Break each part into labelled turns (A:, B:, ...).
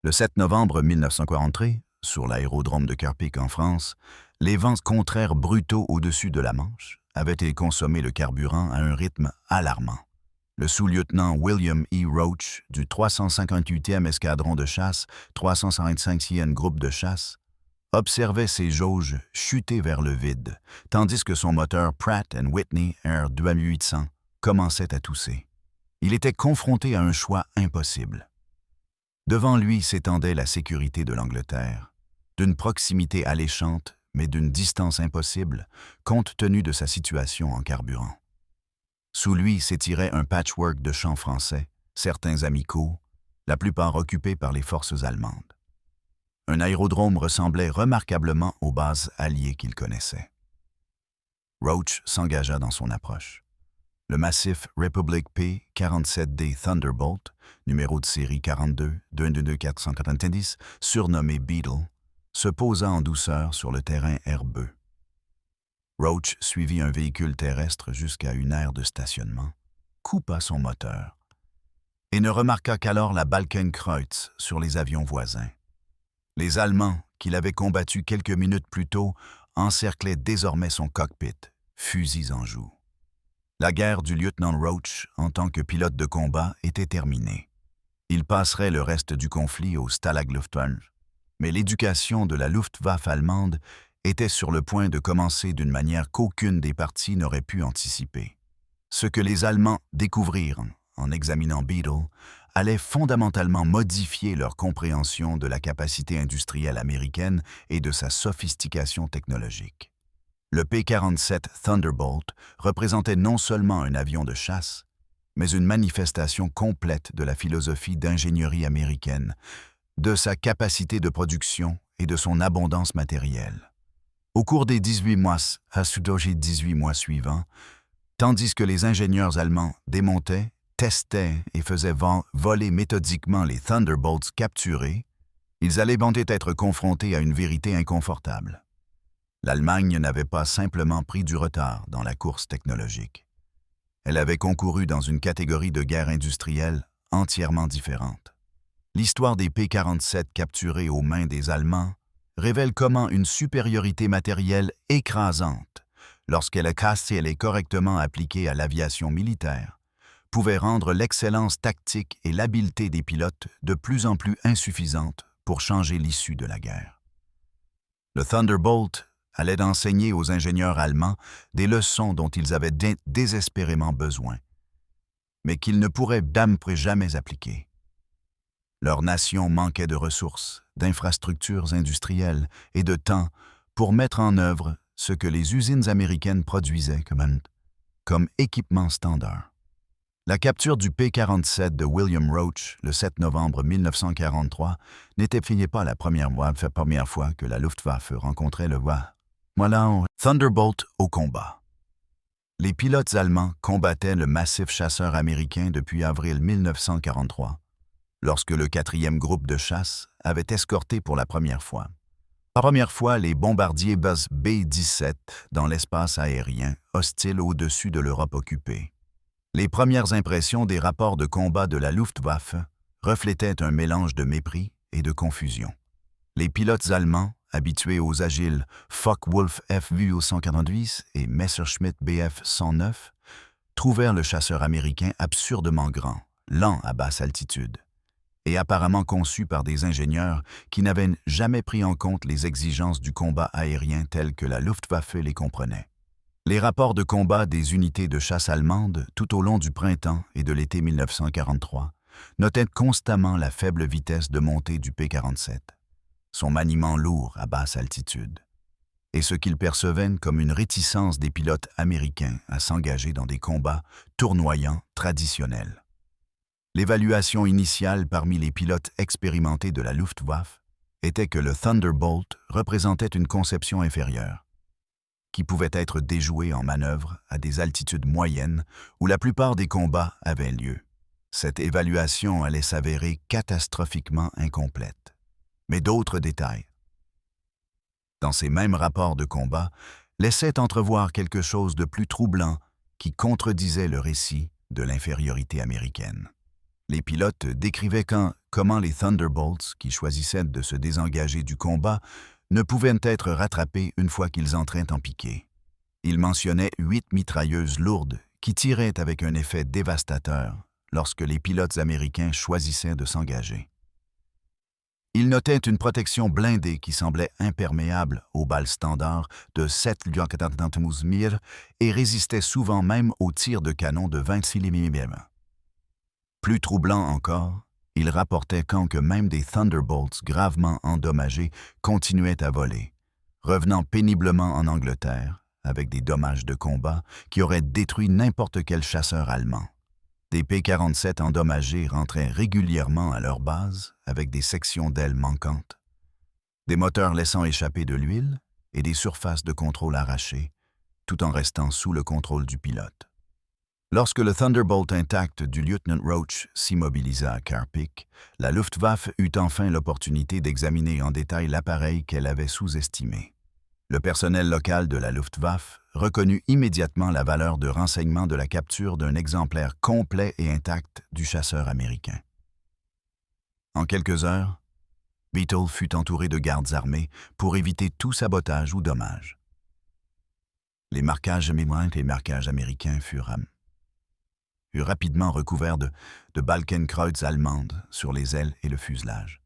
A: Le 7 novembre 1943, sur l'aérodrome de Kerpik en France, les vents contraires brutaux au-dessus de la Manche avaient été consommés le carburant à un rythme alarmant. Le sous-lieutenant William E. Roach du 358e escadron de chasse, 355e groupe de chasse, observait ses jauges chuter vers le vide, tandis que son moteur Pratt & Whitney R2800 commençait à tousser. Il était confronté à un choix impossible. Devant lui s'étendait la sécurité de l'Angleterre, d'une proximité alléchante, mais d'une distance impossible, compte tenu de sa situation en carburant. Sous lui s'étirait un patchwork de champs français, certains amicaux, la plupart occupés par les forces allemandes. Un aérodrome ressemblait remarquablement aux bases alliées qu'il connaissait. Roach s'engagea dans son approche. Le massif Republic P-47D Thunderbolt, numéro de série 42-222-490, surnommé Beetle, se posa en douceur sur le terrain herbeux. Roach suivit un véhicule terrestre jusqu'à une aire de stationnement, coupa son moteur et ne remarqua qu'alors la Balkenkreuz sur les avions voisins. Les Allemands, qu'il avait combattus quelques minutes plus tôt, encerclaient désormais son cockpit, fusils en joue. La guerre du lieutenant Roach en tant que pilote de combat était terminée. Il passerait le reste du conflit au Stalaglufthwaffe, mais l'éducation de la Luftwaffe allemande était sur le point de commencer d'une manière qu'aucune des parties n'aurait pu anticiper. Ce que les Allemands découvrirent en examinant Beetle allait fondamentalement modifier leur compréhension de la capacité industrielle américaine et de sa sophistication technologique. Le P-47 Thunderbolt représentait non seulement un avion de chasse, mais une manifestation complète de la philosophie d'ingénierie américaine, de sa capacité de production et de son abondance matérielle. Au cours des 18 mois suivants, tandis que les ingénieurs allemands démontaient, testaient et faisaient voler méthodiquement les Thunderbolts capturés, ils allaient bientôt être confrontés à une vérité inconfortable. L'Allemagne n'avait pas simplement pris du retard dans la course technologique. Elle avait concouru dans une catégorie de guerre industrielle entièrement différente. L'histoire des P-47 capturés aux mains des Allemands révèle comment une supériorité matérielle écrasante, lorsqu'elle est correctement appliquée à l'aviation militaire, pouvait rendre l'excellence tactique et l'habileté des pilotes de plus en plus insuffisantes pour changer l'issue de la guerre. Le Thunderbolt allait enseigner aux ingénieurs allemands des leçons dont ils avaient désespérément besoin, mais qu'ils ne pourraient jamais appliquer. Leur nation manquait de ressources, d'infrastructures industrielles et de temps pour mettre en œuvre ce que les usines américaines produisaient comme équipement standard. La capture du P-47 de William Roach le 7 novembre 1943 n'était pas la première fois que la Luftwaffe rencontrait le Thunderbolt au combat. Les pilotes allemands combattaient le massif chasseur américain depuis avril 1943, lorsque le 4e groupe de chasse avait escorté pour la première fois les bombardiers Buzz B-17 dans l'espace aérien hostile au-dessus de l'Europe occupée. Les premières impressions des rapports de combat de la Luftwaffe reflétaient un mélange de mépris et de confusion. Les pilotes allemands, habitués aux agiles Focke-Wulf FV-190 et Messerschmitt Bf-109, trouvèrent le chasseur américain absurdement grand, lent à basse altitude, et apparemment conçu par des ingénieurs qui n'avaient jamais pris en compte les exigences du combat aérien telles que la Luftwaffe les comprenait. Les rapports de combat des unités de chasse allemandes tout au long du printemps et de l'été 1943 notaient constamment la faible vitesse de montée du P-47, son maniement lourd à basse altitude, et ce qu'ils percevaient comme une réticence des pilotes américains à s'engager dans des combats tournoyants traditionnels. L'évaluation initiale parmi les pilotes expérimentés de la Luftwaffe était que le Thunderbolt représentait une conception inférieure, qui pouvait être déjouée en manœuvre à des altitudes moyennes où la plupart des combats avaient lieu. Cette évaluation allait s'avérer catastrophiquement incomplète. Mais d'autres détails, dans ces mêmes rapports de combat, laissaient entrevoir quelque chose de plus troublant qui contredisait le récit de l'infériorité américaine. Les pilotes décrivaient comment les Thunderbolts, qui choisissaient de se désengager du combat, ne pouvaient être rattrapés une fois qu'ils entraient en piqué. Ils mentionnaient 8 mitrailleuses lourdes qui tiraient avec un effet dévastateur lorsque les pilotes américains choisissaient de s'engager. Ils notaient une protection blindée qui semblait imperméable aux balles standards de 7 mm et résistait souvent même aux tirs de canon de 26 mm. Plus troublant encore, ils rapportaient que même des Thunderbolts gravement endommagés continuaient à voler, revenant péniblement en Angleterre avec des dommages de combat qui auraient détruit n'importe quel chasseur allemand. Des P-47 endommagés rentraient régulièrement à leur base avec des sections d'ailes manquantes, des moteurs laissant échapper de l'huile et des surfaces de contrôle arrachées, tout en restant sous le contrôle du pilote. Lorsque le Thunderbolt intact du lieutenant Roach s'immobilisa à Carpick, la Luftwaffe eut enfin l'opportunité d'examiner en détail l'appareil qu'elle avait sous-estimé. Le personnel local de la Luftwaffe reconnut immédiatement la valeur de renseignement de la capture d'un exemplaire complet et intact du chasseur américain. En quelques heures, Beetle fut entouré de gardes armés pour éviter tout sabotage ou dommage. Les marquages américains furent rapidement recouverts de Balkenkreuz allemandes sur les ailes et le fuselage.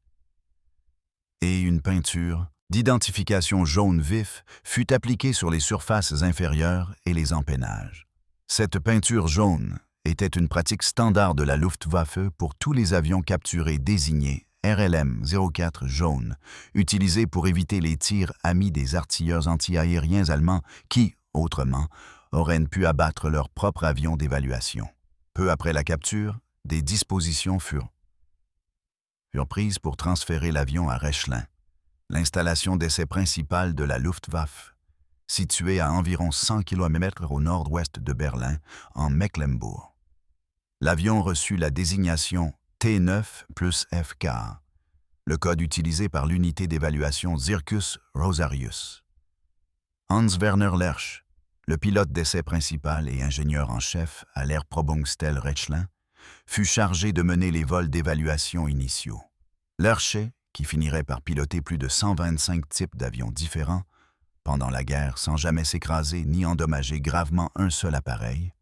A: Et une peinture d'identification jaune vif fut appliquée sur les surfaces inférieures et les empennages. Cette peinture jaune était une pratique standard de la Luftwaffe pour tous les avions capturés désignés RLM-04 jaune, utilisés pour éviter les tirs amis des artilleurs anti-aériens allemands qui, autrement, auraient pu abattre leur propre avion d'évaluation. Peu après la capture, des dispositions furent prises pour transférer l'avion à Rechlin, l'installation d'essai principale de la Luftwaffe, située à environ 100 km au nord-ouest de Berlin, en Mecklembourg. L'avion reçut la désignation T9 plus FK, le code utilisé par l'unité d'évaluation Circus Rosarius. Hans-Werner Lersch, le pilote d'essai principal et ingénieur en chef à l'Airprobungsstelle Rechlin, fut chargé de mener les vols d'évaluation initiaux. Lersch, qui finirait par piloter plus de 125 types d'avions différents, pendant la guerre sans jamais s'écraser ni endommager gravement un seul appareil,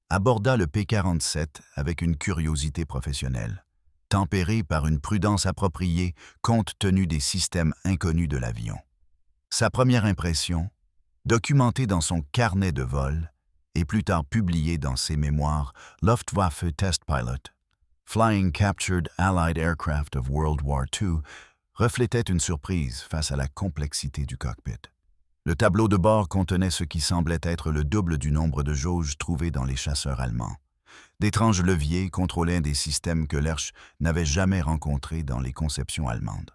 A: aborda le P-47 avec une curiosité professionnelle, tempérée par une prudence appropriée compte tenu des systèmes inconnus de l'avion. Sa première impression, documentée dans son carnet de vol et plus tard publiée dans ses mémoires Luftwaffe Test Pilot, Flying Captured Allied Aircraft of World War II, reflétait une surprise face à la complexité du cockpit. Le tableau de bord contenait ce qui semblait être le double du nombre de jauges trouvées dans les chasseurs allemands. D'étranges leviers contrôlaient des systèmes que Lersch n'avait jamais rencontrés dans les conceptions allemandes.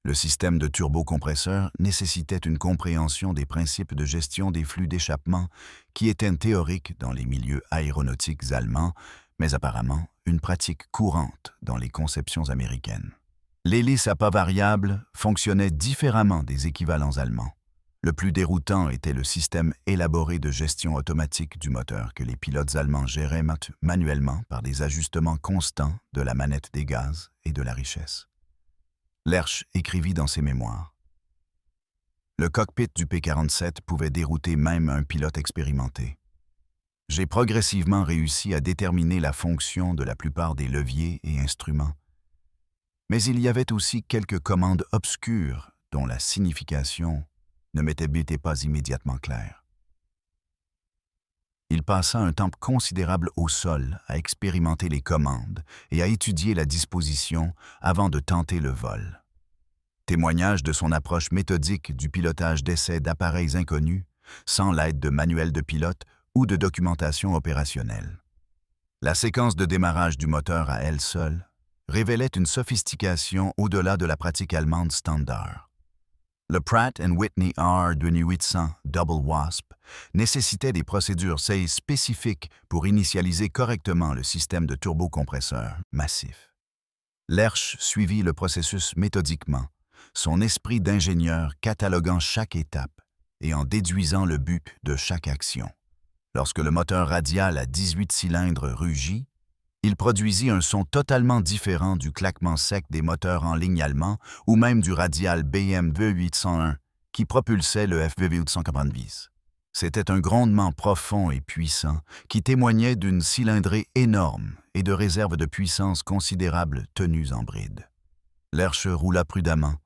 A: Le système de turbocompresseur nécessitait une compréhension des principes de gestion des flux d'échappement qui étaient théoriques dans les milieux aéronautiques allemands, mais apparemment une pratique courante dans les conceptions américaines. L'hélice à pas variable fonctionnait différemment des équivalents allemands. Le plus déroutant était le système élaboré de gestion automatique du moteur que les pilotes allemands géraient manuellement par des ajustements constants de la manette des gaz et de la richesse. Lersch écrivit dans ses mémoires. Le cockpit du P-47 pouvait dérouter même un pilote expérimenté. J'ai progressivement réussi à déterminer la fonction de la plupart des leviers et instruments. Mais il y avait aussi quelques commandes obscures dont la signification ne m'était pas immédiatement claire. Il passa un temps considérable au sol à expérimenter les commandes et à étudier la disposition avant de tenter le vol. Témoignage de son approche méthodique du pilotage d'essais d'appareils inconnus, sans l'aide de manuels de pilote ou de documentation opérationnelle. La séquence de démarrage du moteur à elle seule révélait une sophistication au-delà de la pratique allemande standard. Le Pratt & Whitney R2800 Double Wasp nécessitait des procédures spécifiques pour initialiser correctement le système de turbocompresseur massif. Lersch suivit le processus méthodiquement, son esprit d'ingénieur cataloguant chaque étape et en déduisant le but de chaque action. Lorsque le moteur radial à 18 cylindres rugit, Il produisit un son totalement différent du claquement sec des moteurs en ligne allemands ou même du radial BMW 801 qui propulsait le FV 890. C'était un grondement profond et puissant qui témoignait d'une cylindrée énorme et de réserves de puissance considérables tenues en bride. Lerche roula prudemment,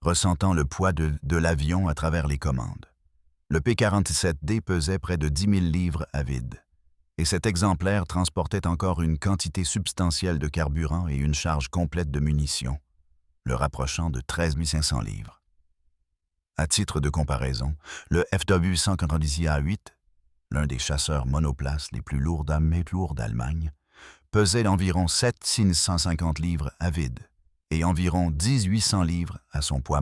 A: ressentant le poids de l'avion à travers les commandes. Le P-47D pesait près de 10 000 livres à vide, et cet exemplaire transportait encore une quantité substantielle de carburant et une charge complète de munitions, le rapprochant de 13 500 livres. À titre de comparaison, le FW-190A8, l'un des chasseurs monoplaces les plus lourds d'Allemagne, pesait environ 7 650 livres à vide et environ 1 800 livres à son poids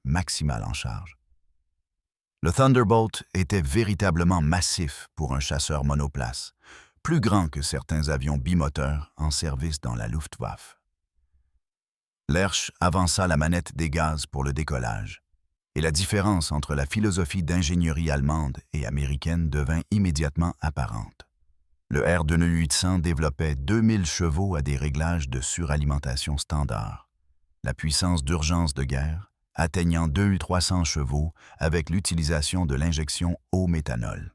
A: maximal en charge. Le Thunderbolt était véritablement massif pour un chasseur monoplace, plus grand que certains avions bimoteurs en service dans la Luftwaffe. Lerche avança la manette des gaz pour le décollage, et la différence entre la philosophie d'ingénierie allemande et américaine devint immédiatement apparente. Le R2800 développait 2000 chevaux à des réglages de suralimentation standard. La puissance d'urgence de guerre atteignant 2300 chevaux avec l'utilisation de l'injection au méthanol.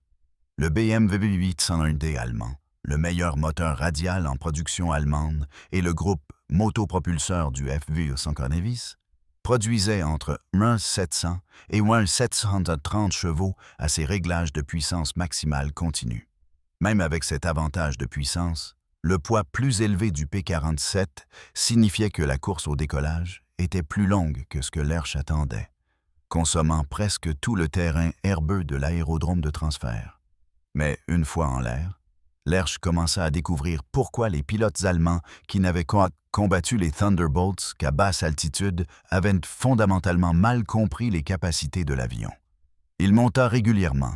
A: Le BMW 801D allemand, le meilleur moteur radial en production allemande et le groupe motopropulseur du FV-190, produisait entre 700 et 730 chevaux à ses réglages de puissance maximale continue. Même avec cet avantage de puissance, le poids plus élevé du P-47 signifiait que la course au décollage était plus longue que ce que Lerche attendait, consommant presque tout le terrain herbeux de l'aérodrome de transfert. Mais une fois en l'air, Lerche commença à découvrir pourquoi les pilotes allemands qui n'avaient combattu les Thunderbolts qu'à basse altitude avaient fondamentalement mal compris les capacités de l'avion. Il monta régulièrement,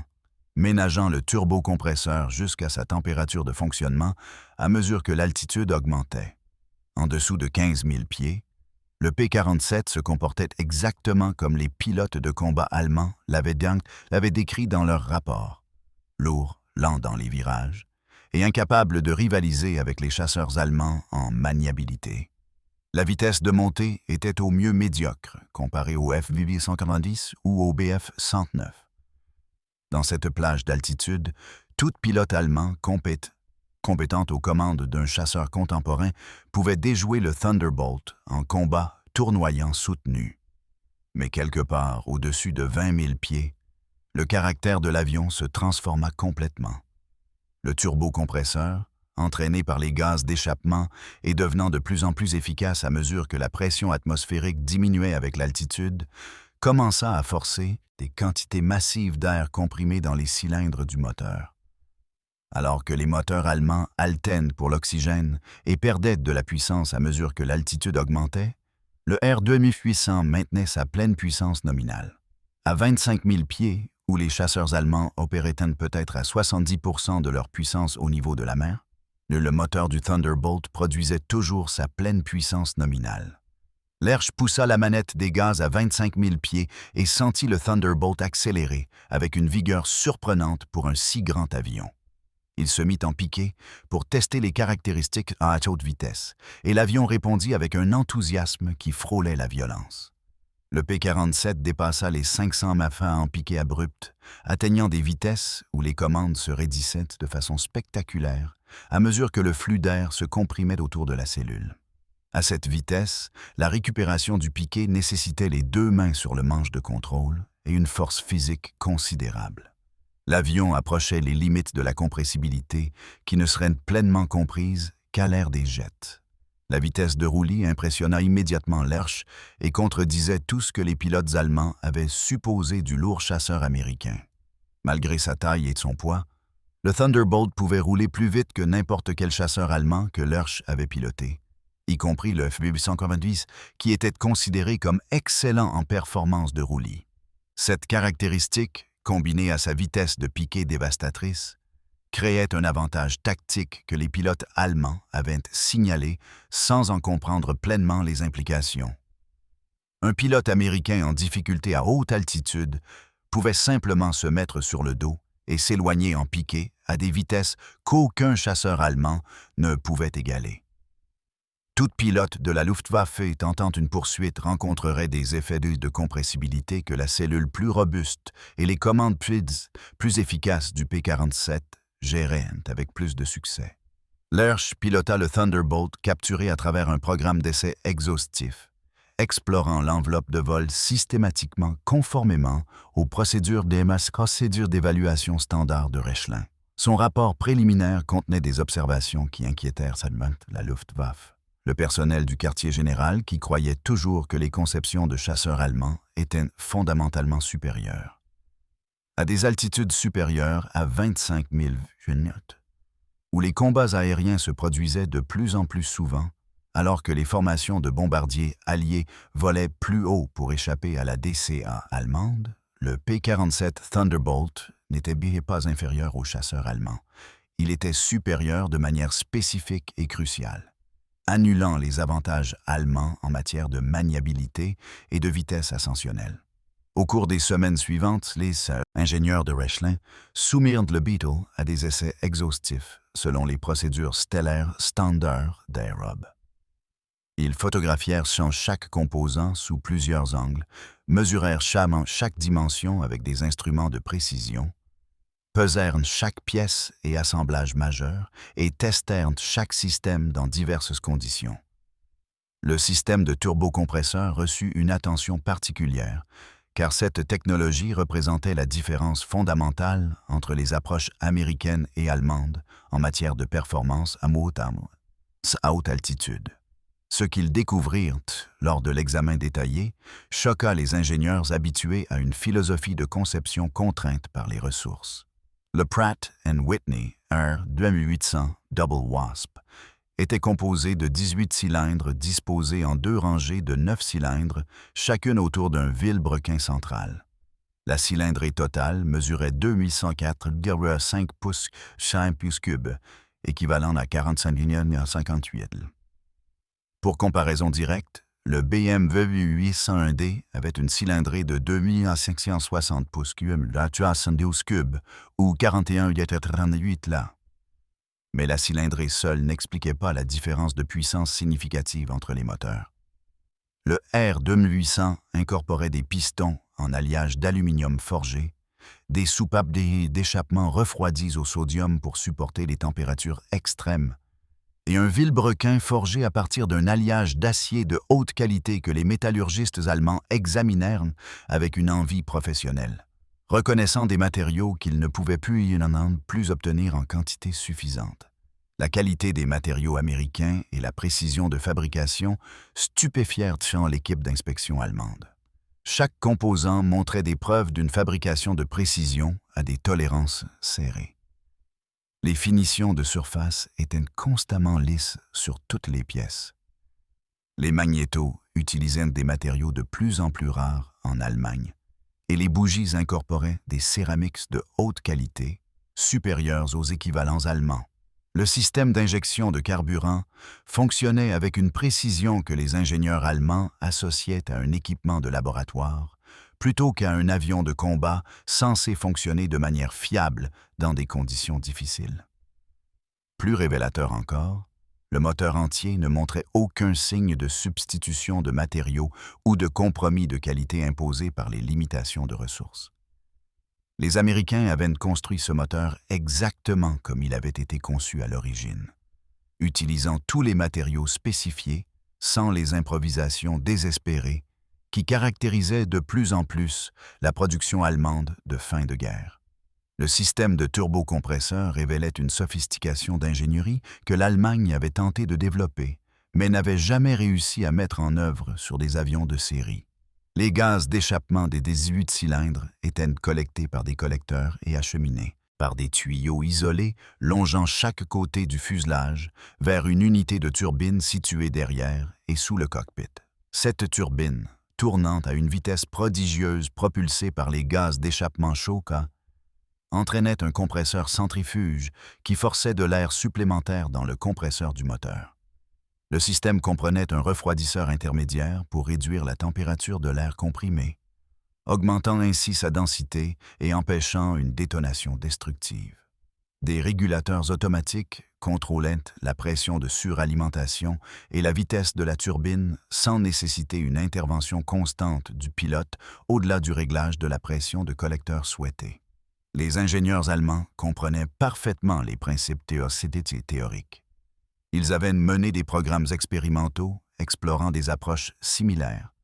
A: ménageant le turbocompresseur jusqu'à sa température de fonctionnement à mesure que l'altitude augmentait. En dessous de 15 000 pieds, le P-47 se comportait exactement comme les pilotes de combat allemands l'avaient décrit dans leur rapport. Lourd, lent dans les virages, et incapable de rivaliser avec les chasseurs allemands en maniabilité. La vitesse de montée était au mieux médiocre comparée au FV-190 ou au Bf-109. Dans cette plage d'altitude, tout pilote allemand compétent aux commandes d'un chasseur contemporain pouvait déjouer le Thunderbolt en combat tournoyant soutenu. Mais quelque part au-dessus de 20 000 pieds, le caractère de l'avion se transforma complètement. Le turbocompresseur, entraîné par les gaz d'échappement et devenant de plus en plus efficace à mesure que la pression atmosphérique diminuait avec l'altitude, commença à forcer des quantités massives d'air comprimé dans les cylindres du moteur. Alors que les moteurs allemands haltaient pour l'oxygène et perdaient de la puissance à mesure que l'altitude augmentait, le R2800 maintenait sa pleine puissance nominale. À 25 000 pieds, où les chasseurs allemands opéraient peut-être à 70% de leur puissance au niveau de la mer, le moteur du Thunderbolt produisait toujours sa pleine puissance nominale. Lerche poussa la manette des gaz à 25 000 pieds et sentit le Thunderbolt accélérer avec une vigueur surprenante pour un si grand avion. Il se mit en piqué pour tester les caractéristiques à haute vitesse, et l'avion répondit avec un enthousiasme qui frôlait la violence. Le P-47 dépassa les 500 mafins en piqué abrupt, atteignant des vitesses où les commandes se raidissaient de façon spectaculaire à mesure que le flux d'air se comprimait autour de la cellule. À cette vitesse, la récupération du piqué nécessitait les deux mains sur le manche de contrôle et une force physique considérable. L'avion approchait les limites de la compressibilité qui ne seraient pleinement comprises qu'à l'ère des jets. La vitesse de roulis impressionna immédiatement Lerche et contredisait tout ce que les pilotes allemands avaient supposé du lourd chasseur américain. Malgré sa taille et son poids, le Thunderbolt pouvait rouler plus vite que n'importe quel chasseur allemand que Lerche avait piloté, y compris le FV-190 qui était considéré comme excellent en performance de roulis. Cette caractéristique, combinée à sa vitesse de piqué dévastatrice, créait un avantage tactique que les pilotes allemands avaient signalé sans en comprendre pleinement les implications. Un pilote américain en difficulté à haute altitude pouvait simplement se mettre sur le dos et s'éloigner en piqué à des vitesses qu'aucun chasseur allemand ne pouvait égaler. Toute pilote de la Luftwaffe tentant une poursuite rencontrerait des effets de compressibilité que la cellule plus robuste et les commandes plus efficaces du P-47 géraient avec plus de succès. Lersch pilota le Thunderbolt capturé à travers un programme d'essai exhaustif, explorant l'enveloppe de vol systématiquement conformément aux procédures d'évaluation standard de Rechlin. Son rapport préliminaire contenait des observations qui inquiétèrent seulement la Luftwaffe. Le personnel du quartier général qui croyait toujours que les conceptions de chasseurs allemands étaient fondamentalement supérieures. À des altitudes supérieures à 25 000 km, où les combats aériens se produisaient de plus en plus souvent, alors que les formations de bombardiers alliés volaient plus haut pour échapper à la DCA allemande, le P-47 Thunderbolt n'était bien pas inférieur aux chasseurs allemands. Il était supérieur de manière spécifique et cruciale, annulant les avantages allemands en matière de maniabilité et de vitesse ascensionnelle. Au cours des semaines suivantes, les ingénieurs de Rechlin soumirent le Beetle à des essais exhaustifs selon les procédures stellaires standards d'Aerob. Ils photographièrent chaque composant sous plusieurs angles, mesurèrent chaque dimension avec des instruments de précision, pesèrent chaque pièce et assemblage majeur et testèrent chaque système dans diverses conditions. Le système de turbocompresseur reçut une attention particulière, car cette technologie représentait la différence fondamentale entre les approches américaines et allemandes en matière de performance à haute altitude. Ce qu'ils découvrirent lors de l'examen détaillé choqua les ingénieurs habitués à une philosophie de conception contrainte par les ressources. Le Pratt & Whitney R2800 Double Wasp était composé de 18 cylindres disposés en 2 rangées de 9 cylindres, chacune autour d'un vilebrequin central. La cylindrée totale mesurait 2104,5 pouces 5 pouces cubes, équivalent à 45,58. Pour comparaison directe, le BMW 801D avait une cylindrée de 2560 pouces cubes, 72 cubes, ou 41,38 là. Mais la cylindrée seule n'expliquait pas la différence de puissance significative entre les moteurs. Le R2800 incorporait des pistons en alliage d'aluminium forgé, des soupapes d'échappement refroidies au sodium pour supporter les températures extrêmes, et un vilebrequin forgé à partir d'un alliage d'acier de haute qualité que les métallurgistes allemands examinèrent avec une envie professionnelle, reconnaissant des matériaux qu'ils ne pouvaient plus obtenir en quantité suffisante. La qualité des matériaux américains et la précision de fabrication stupéfièrent l'équipe d'inspection allemande. Chaque composant montrait des preuves d'une fabrication de précision à des tolérances serrées. Les finitions de surface étaient constamment lisses sur toutes les pièces. Les magnétos utilisaient des matériaux de plus en plus rares en Allemagne, et les bougies incorporaient des céramiques de haute qualité, supérieures aux équivalents allemands. Le système d'injection de carburant fonctionnait avec une précision que les ingénieurs allemands associaient à un équipement de laboratoire, plutôt qu'à un avion de combat censé fonctionner de manière fiable dans des conditions difficiles. Plus révélateur encore, le moteur entier ne montrait aucun signe de substitution de matériaux ou de compromis de qualité imposé par les limitations de ressources. Les Américains avaient construit ce moteur exactement comme il avait été conçu à l'origine, utilisant tous les matériaux spécifiés sans les improvisations désespérées qui caractérisaient de plus en plus la production allemande de fin de guerre. Le système de turbocompresseur révélait une sophistication d'ingénierie que l'Allemagne avait tenté de développer, mais n'avait jamais réussi à mettre en œuvre sur des avions de série. Les gaz d'échappement des 18 cylindres étaient collectés par des collecteurs et acheminés par des tuyaux isolés longeant chaque côté du fuselage vers une unité de turbine située derrière et sous le cockpit. Cette turbine, tournant à une vitesse prodigieuse propulsée par les gaz d'échappement chauds, entraînait un compresseur centrifuge qui forçait de l'air supplémentaire dans le compresseur du moteur. Le système comprenait un refroidisseur intermédiaire pour réduire la température de l'air comprimé, augmentant ainsi sa densité et empêchant une détonation destructive. Des régulateurs automatiques contrôlaient la pression de suralimentation et la vitesse de la turbine sans nécessiter une intervention constante du pilote au-delà du réglage de la pression de collecteur souhaité. Les ingénieurs allemands comprenaient parfaitement les principes théoriques. Ils avaient mené des programmes expérimentaux explorant des approches similaires.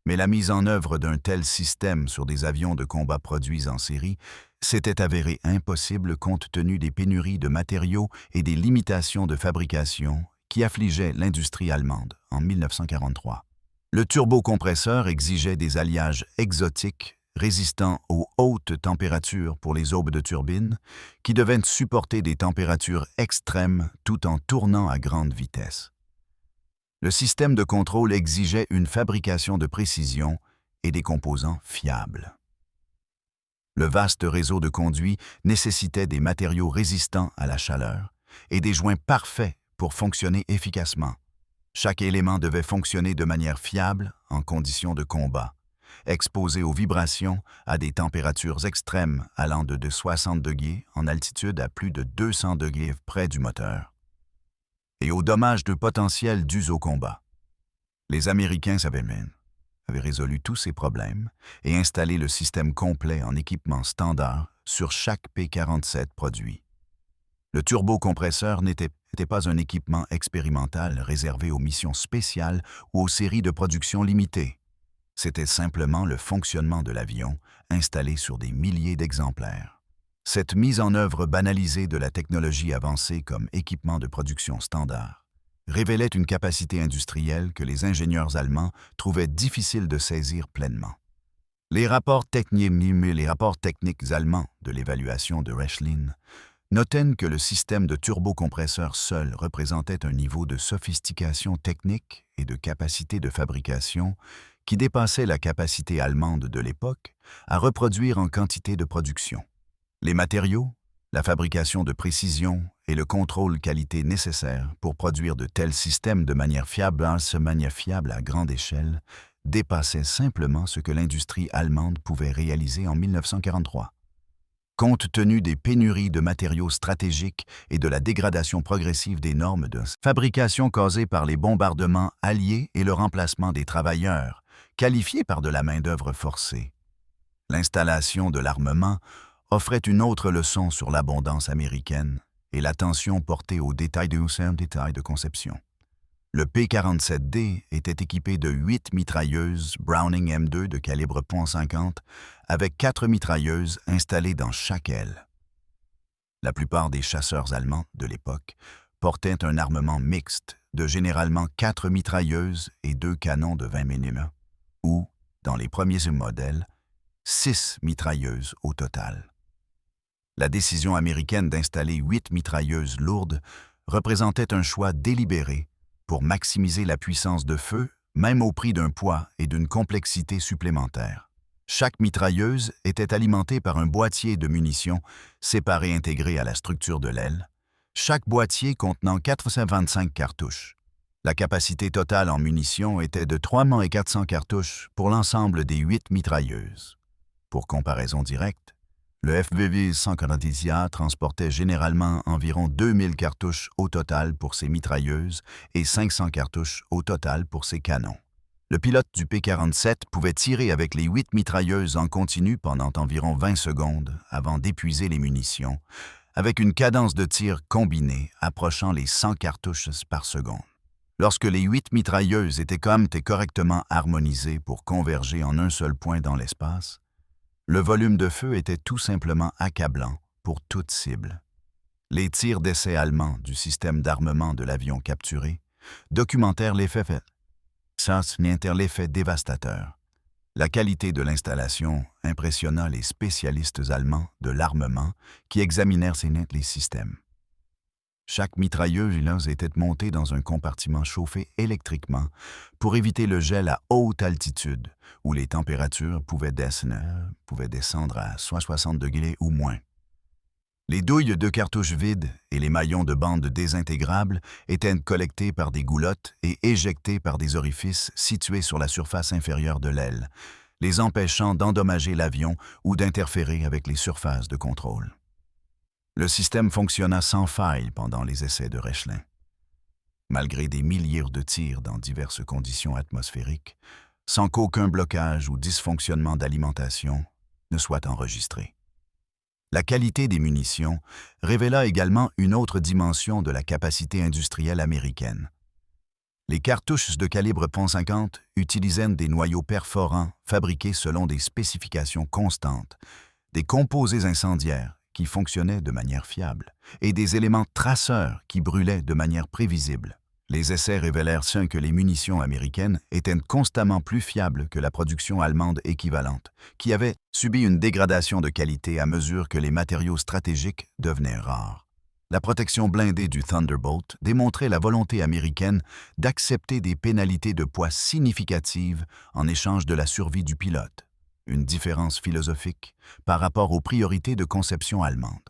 A: Mais la mise en œuvre d'un tel système sur des avions de combat produits en série s'était avérée impossible compte tenu des pénuries de matériaux et des limitations de fabrication qui affligeaient l'industrie allemande en 1943. Le turbocompresseur exigeait des alliages exotiques résistants aux hautes températures pour les aubes de turbine, qui devaient supporter des températures extrêmes tout en tournant à grande vitesse. Le système de contrôle exigeait une fabrication de précision et des composants fiables. Le vaste réseau de conduits nécessitait des matériaux résistants à la chaleur et des joints parfaits pour fonctionner efficacement. Chaque élément devait fonctionner de manière fiable en conditions de combat, exposé aux vibrations à des températures extrêmes allant de 60 degrés en altitude à plus de 200 degrés près du moteur, et aux dommages de potentiel dus au combat. Les Américains avaient résolu tous ces problèmes et installé le système complet en équipement standard sur chaque P-47 produit. Le turbocompresseur n'était pas un équipement expérimental réservé aux missions spéciales ou aux séries de production limitées. C'était simplement le fonctionnement de l'avion installé sur des milliers d'exemplaires. Cette mise en œuvre banalisée de la technologie avancée comme équipement de production standard révélait une capacité industrielle que les ingénieurs allemands trouvaient difficile de saisir pleinement. Les rapports techniques allemands de l'évaluation de Rechlin notaient que le système de turbocompresseur seul représentait un niveau de sophistication technique et de capacité de fabrication qui dépassait la capacité allemande de l'époque à reproduire en quantité de production. Les matériaux, la fabrication de précision et le contrôle qualité nécessaires pour produire de tels systèmes de manière fiable à grande échelle dépassaient simplement ce que l'industrie allemande pouvait réaliser en 1943. Compte tenu des pénuries de matériaux stratégiques et de la dégradation progressive des normes de fabrication causées par les bombardements alliés et le remplacement des travailleurs, qualifiés par de la main-d'œuvre forcée, l'installation de l'armement offrait une autre leçon sur l'abondance américaine et l'attention portée aux détails de conception. Le P-47D était équipé de 8 mitrailleuses Browning M2 de calibre .50 avec 4 mitrailleuses installées dans chaque aile. La plupart des chasseurs allemands de l'époque portaient un armement mixte de généralement 4 mitrailleuses et 2 canons de 20 mm, ou, dans les premiers modèles, 6 mitrailleuses au total. La décision américaine d'installer 8 mitrailleuses lourdes représentait un choix délibéré pour maximiser la puissance de feu, même au prix d'un poids et d'une complexité supplémentaire. Chaque mitrailleuse était alimentée par un boîtier de munitions séparé intégré à la structure de l'aile, chaque boîtier contenant 425 cartouches. La capacité totale en munitions était de 3400 cartouches pour l'ensemble des 8 mitrailleuses. Pour comparaison directe, le FVV-140 transportait généralement environ 2000 cartouches au total pour ses mitrailleuses et 500 cartouches au total pour ses canons. Le pilote du P-47 pouvait tirer avec les 8 mitrailleuses en continu pendant environ 20 secondes avant d'épuiser les munitions, avec une cadence de tir combinée approchant les 100 cartouches par seconde. Lorsque les 8 mitrailleuses étaient correctement harmonisées pour converger en un seul point dans l'espace, le volume de feu était tout simplement accablant pour toute cible. Les tirs d'essai allemands du système d'armement de l'avion capturé documentèrent l'effet dévastateur. La qualité de l'installation impressionna les spécialistes allemands de l'armement qui examinèrent les systèmes. Chaque mitrailleuse était montée dans un compartiment chauffé électriquement pour éviter le gel à haute altitude, où les températures pouvaient descendre à 60 degrés ou moins. Les douilles de cartouches vides et les maillons de bandes désintégrables étaient collectés par des goulottes et éjectés par des orifices situés sur la surface inférieure de l'aile, les empêchant d'endommager l'avion ou d'interférer avec les surfaces de contrôle. Le système fonctionna sans faille pendant les essais de Rechlin. Malgré des milliers de tirs dans diverses conditions atmosphériques, sans qu'aucun blocage ou dysfonctionnement d'alimentation ne soit enregistré. La qualité des munitions révéla également une autre dimension de la capacité industrielle américaine. Les cartouches de calibre .50 utilisaient des noyaux perforants fabriqués selon des spécifications constantes, des composés incendiaires qui fonctionnaient de manière fiable et des éléments traceurs qui brûlaient de manière prévisible. Les essais révélèrent que les munitions américaines étaient constamment plus fiables que la production allemande équivalente, qui avait subi une dégradation de qualité à mesure que les matériaux stratégiques devenaient rares. La protection blindée du Thunderbolt démontrait la volonté américaine d'accepter des pénalités de poids significatives en échange de la survie du pilote, une différence philosophique par rapport aux priorités de conception allemandes.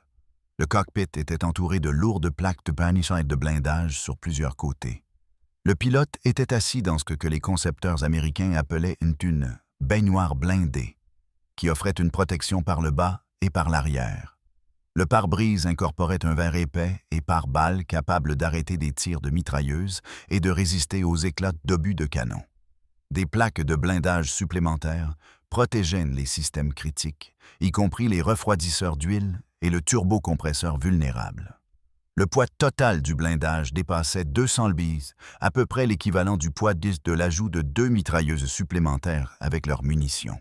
A: Le cockpit était entouré de lourdes plaques de banishing de blindage sur plusieurs côtés. Le pilote était assis dans ce que les concepteurs américains appelaient une baignoire blindée, qui offrait une protection par le bas et par l'arrière. Le pare-brise incorporait un verre épais et pare-balles capable d'arrêter des tirs de mitrailleuses et de résister aux éclats d'obus de canon. Des plaques de blindage supplémentaires protégeaient les systèmes critiques, y compris les refroidisseurs d'huile et le turbocompresseur vulnérable. Le poids total du blindage dépassait 200 lbs, à peu près l'équivalent du poids de l'ajout de 2 mitrailleuses supplémentaires avec leurs munitions.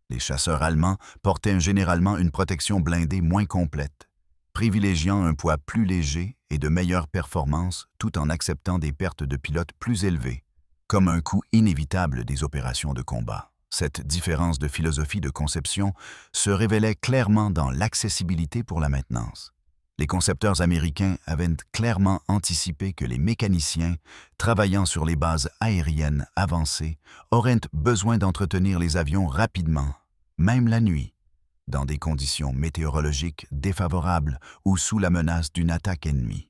A: Les chasseurs allemands portaient généralement une protection blindée moins complète, privilégiant un poids plus léger et de meilleure performance tout en acceptant des pertes de pilotes plus élevées, comme un coût inévitable des opérations de combat. Cette différence de philosophie de conception se révélait clairement dans l'accessibilité pour la maintenance. Les concepteurs américains avaient clairement anticipé que les mécaniciens, travaillant sur les bases aériennes avancées, auraient besoin d'entretenir les avions rapidement, même la nuit, dans des conditions météorologiques défavorables ou sous la menace d'une attaque ennemie.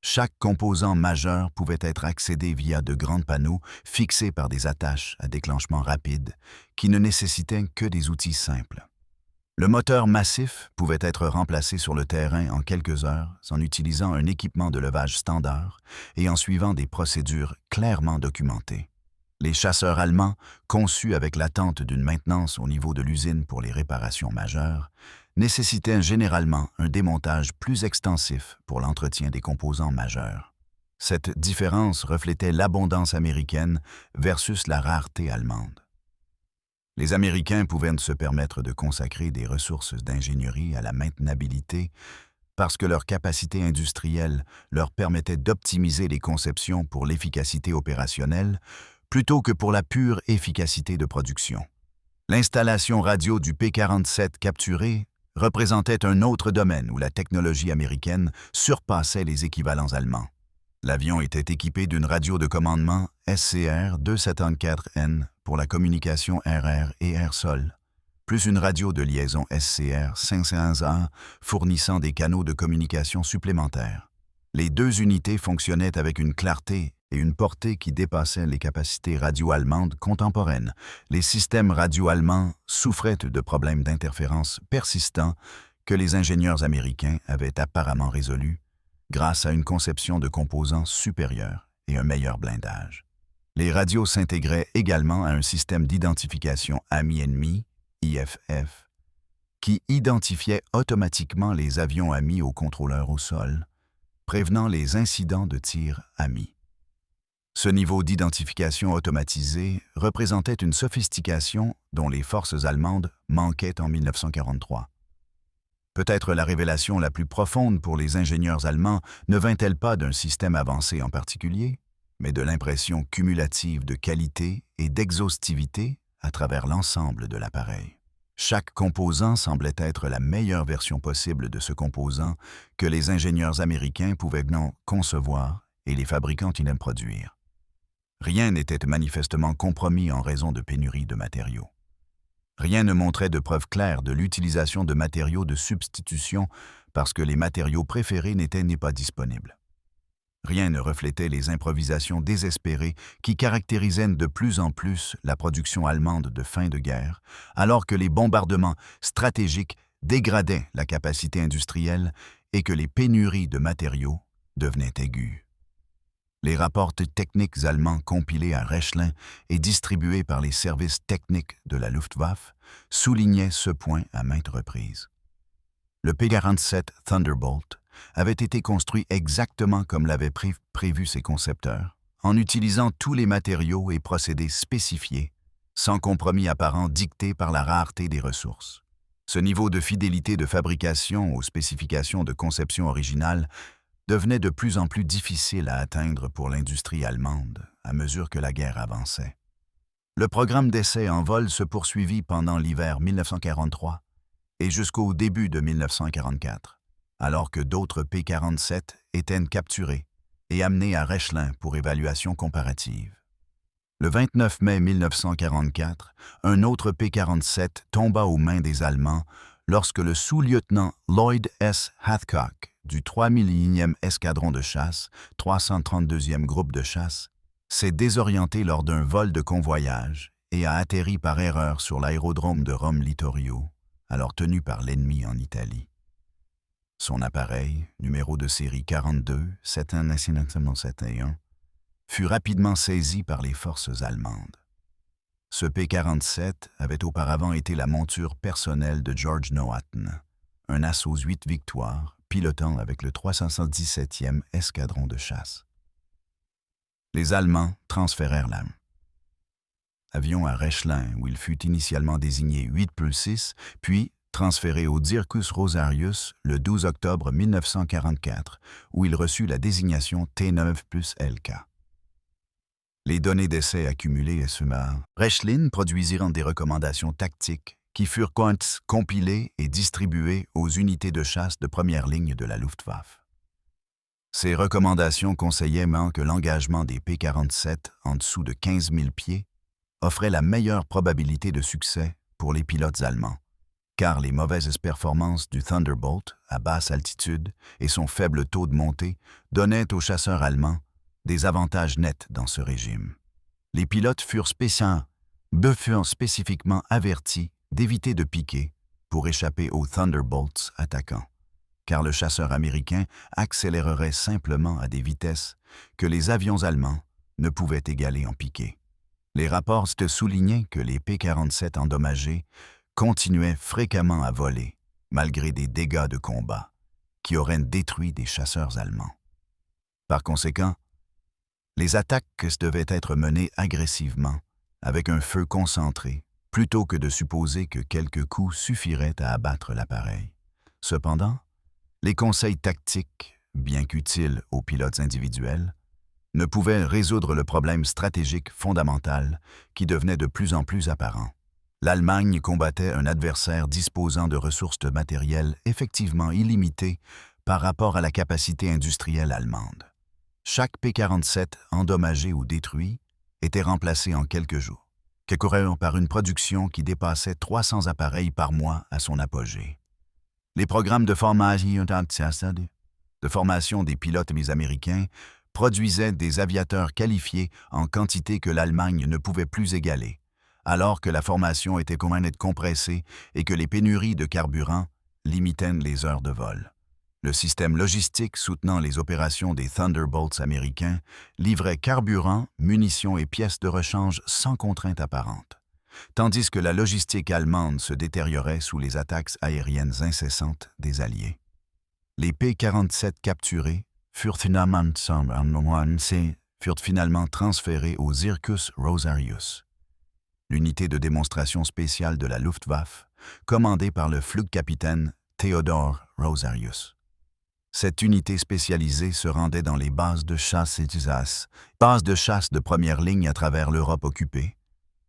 A: Chaque composant majeur pouvait être accédé via de grands panneaux fixés par des attaches à déclenchement rapide qui ne nécessitaient que des outils simples. Le moteur massif pouvait être remplacé sur le terrain en quelques heures en utilisant un équipement de levage standard et en suivant des procédures clairement documentées. Les chasseurs allemands, conçus avec l'attente d'une maintenance au niveau de l'usine pour les réparations majeures, nécessitaient généralement un démontage plus extensif pour l'entretien des composants majeurs. Cette différence reflétait l'abondance américaine versus la rareté allemande. Les Américains pouvaient se permettre de consacrer des ressources d'ingénierie à la maintenabilité parce que leur capacité industrielle leur permettait d'optimiser les conceptions pour l'efficacité opérationnelle plutôt que pour la pure efficacité de production. L'installation radio du P-47 capturé représentait un autre domaine où la technologie américaine surpassait les équivalents allemands. L'avion était équipé d'une radio de commandement SCR-274N pour la communication air-air et air-sol, plus une radio de liaison SCR-501 fournissant des canaux de communication supplémentaires. Les deux unités fonctionnaient avec une clarté et une portée qui dépassaient les capacités radio allemandes contemporaines. Les systèmes radio allemands souffraient de problèmes d'interférence persistants que les ingénieurs américains avaient apparemment résolus grâce à une conception de composants supérieurs et un meilleur blindage. Les radios s'intégraient également à un système d'identification ami-ennemi, IFF, qui identifiait automatiquement les avions amis aux contrôleurs au sol, prévenant les incidents de tir amis. Ce niveau d'identification automatisée représentait une sophistication dont les forces allemandes manquaient en 1943. Peut-être la révélation la plus profonde pour les ingénieurs allemands ne vint-elle pas d'un système avancé en particulier, mais de l'impression cumulative de qualité et d'exhaustivité à travers l'ensemble de l'appareil. Chaque composant semblait être la meilleure version possible de ce composant que les ingénieurs américains pouvaient concevoir et les fabricants y produire. Rien n'était manifestement compromis en raison de pénurie de matériaux. Rien ne montrait de preuves claires de l'utilisation de matériaux de substitution parce que les matériaux préférés n'étaient pas disponibles. Rien ne reflétait les improvisations désespérées qui caractérisaient de plus en plus la production allemande de fin de guerre, alors que les bombardements stratégiques dégradaient la capacité industrielle et que les pénuries de matériaux devenaient aiguës. Les rapports techniques allemands compilés à Rechlin et distribués par les services techniques de la Luftwaffe soulignaient ce point à maintes reprises. Le P-47 Thunderbolt avait été construit exactement comme l'avaient prévu ses concepteurs, en utilisant tous les matériaux et procédés spécifiés, sans compromis apparent dicté par la rareté des ressources. Ce niveau de fidélité de fabrication aux spécifications de conception originale devenait de plus en plus difficile à atteindre pour l'industrie allemande à mesure que la guerre avançait. Le programme d'essai en vol se poursuivit pendant l'hiver 1943 et jusqu'au début de 1944, alors que d'autres P-47 étaient capturés et amenés à Rechlin pour évaluation comparative. Le 29 mai 1944, un autre P-47 tomba aux mains des Allemands lorsque le sous-lieutenant Lloyd S. Hathcock du 3001e escadron de chasse, 332e groupe de chasse, s'est désorienté lors d'un vol de convoyage et a atterri par erreur sur l'aérodrome de Rome Littorio, alors tenu par l'ennemi en Italie. Son appareil, numéro de série 42, 7171, fut rapidement saisi par les forces allemandes. Ce P-47 avait auparavant été la monture personnelle de George Nowotny, un as aux 8 victoires, pilotant avec le 317e escadron de chasse. Les Allemands transférèrent l'avion à Rechlin, où il fut initialement désigné 8+6, puis transféré au Circus Rosarius le 12 octobre 1944, où il reçut la désignation T9+LK. Les données d'essai accumulées et summaires, Rechlin produisirent des recommandations tactiques qui furent compilées et distribuées aux unités de chasse de première ligne de la Luftwaffe. Ces recommandations conseillaient que l'engagement des P-47 en dessous de 15 000 pieds offrait la meilleure probabilité de succès pour les pilotes allemands, car les mauvaises performances du Thunderbolt à basse altitude et son faible taux de montée donnaient aux chasseurs allemands des avantages nets dans ce régime. Les pilotes furent spécifiquement avertis d'éviter de piquer pour échapper aux Thunderbolts attaquants, car le chasseur américain accélérerait simplement à des vitesses que les avions allemands ne pouvaient égaler en piqué. Les rapports soulignaient que les P-47 endommagés continuaient fréquemment à voler, malgré des dégâts de combat, qui auraient détruit des chasseurs allemands. Par conséquent, les attaques devaient être menées agressivement, avec un feu concentré, plutôt que de supposer que quelques coups suffiraient à abattre l'appareil. Cependant, les conseils tactiques, bien qu'utiles aux pilotes individuels, ne pouvaient résoudre le problème stratégique fondamental qui devenait de plus en plus apparent. L'Allemagne combattait un adversaire disposant de ressources de matériel effectivement illimitées par rapport à la capacité industrielle allemande. Chaque P-47 endommagé ou détruit était remplacé en quelques jours, par une production qui dépassait 300 appareils par mois à son apogée. Les programmes de formation des pilotes américains produisaient des aviateurs qualifiés en quantité que l'Allemagne ne pouvait plus égaler, alors que la formation était compressée et que les pénuries de carburant limitaient les heures de vol. Le système logistique soutenant les opérations des Thunderbolts américains livrait carburant, munitions et pièces de rechange sans contrainte apparente, tandis que la logistique allemande se détériorait sous les attaques aériennes incessantes des Alliés. Les P-47 capturés furent finalement transférés au Circus Rosarius, l'unité de démonstration spéciale de la Luftwaffe, commandée par le Flugkapitän Theodor Rosarius. Cette unité spécialisée se rendait dans les bases de chasse bases de chasse de première ligne à travers l'Europe occupée,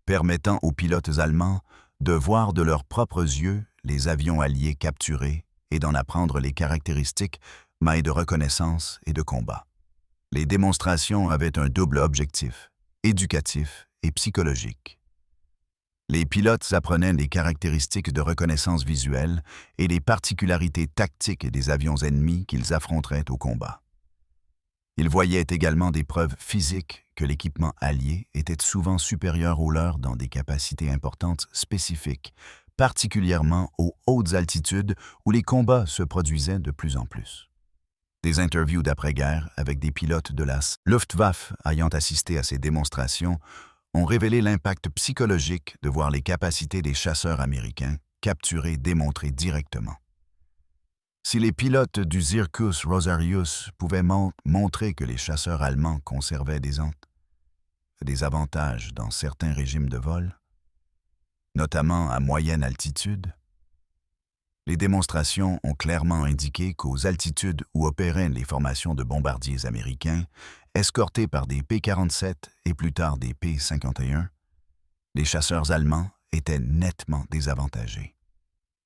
A: permettant aux pilotes allemands de voir de leurs propres yeux les avions alliés capturés et d'en apprendre les caractéristiques, mais de reconnaissance et de combat. Les démonstrations avaient un double objectif, éducatif et psychologique. Les pilotes apprenaient les caractéristiques de reconnaissance visuelle et les particularités tactiques des avions ennemis qu'ils affronteraient au combat. Ils voyaient également des preuves physiques que l'équipement allié était souvent supérieur au leur dans des capacités importantes spécifiques, particulièrement aux hautes altitudes où les combats se produisaient de plus en plus. Des interviews d'après-guerre avec des pilotes de la Luftwaffe ayant assisté à ces démonstrations ont révélé l'impact psychologique de voir les capacités des chasseurs américains capturées démontrées directement. Si les pilotes du Circus Rosarius pouvaient montrer que les chasseurs allemands conservaient des avantages dans certains régimes de vol, notamment à moyenne altitude, les démonstrations ont clairement indiqué qu'aux altitudes où opéraient les formations de bombardiers américains, escortés par des P-47 et plus tard des P-51, les chasseurs allemands étaient nettement désavantagés.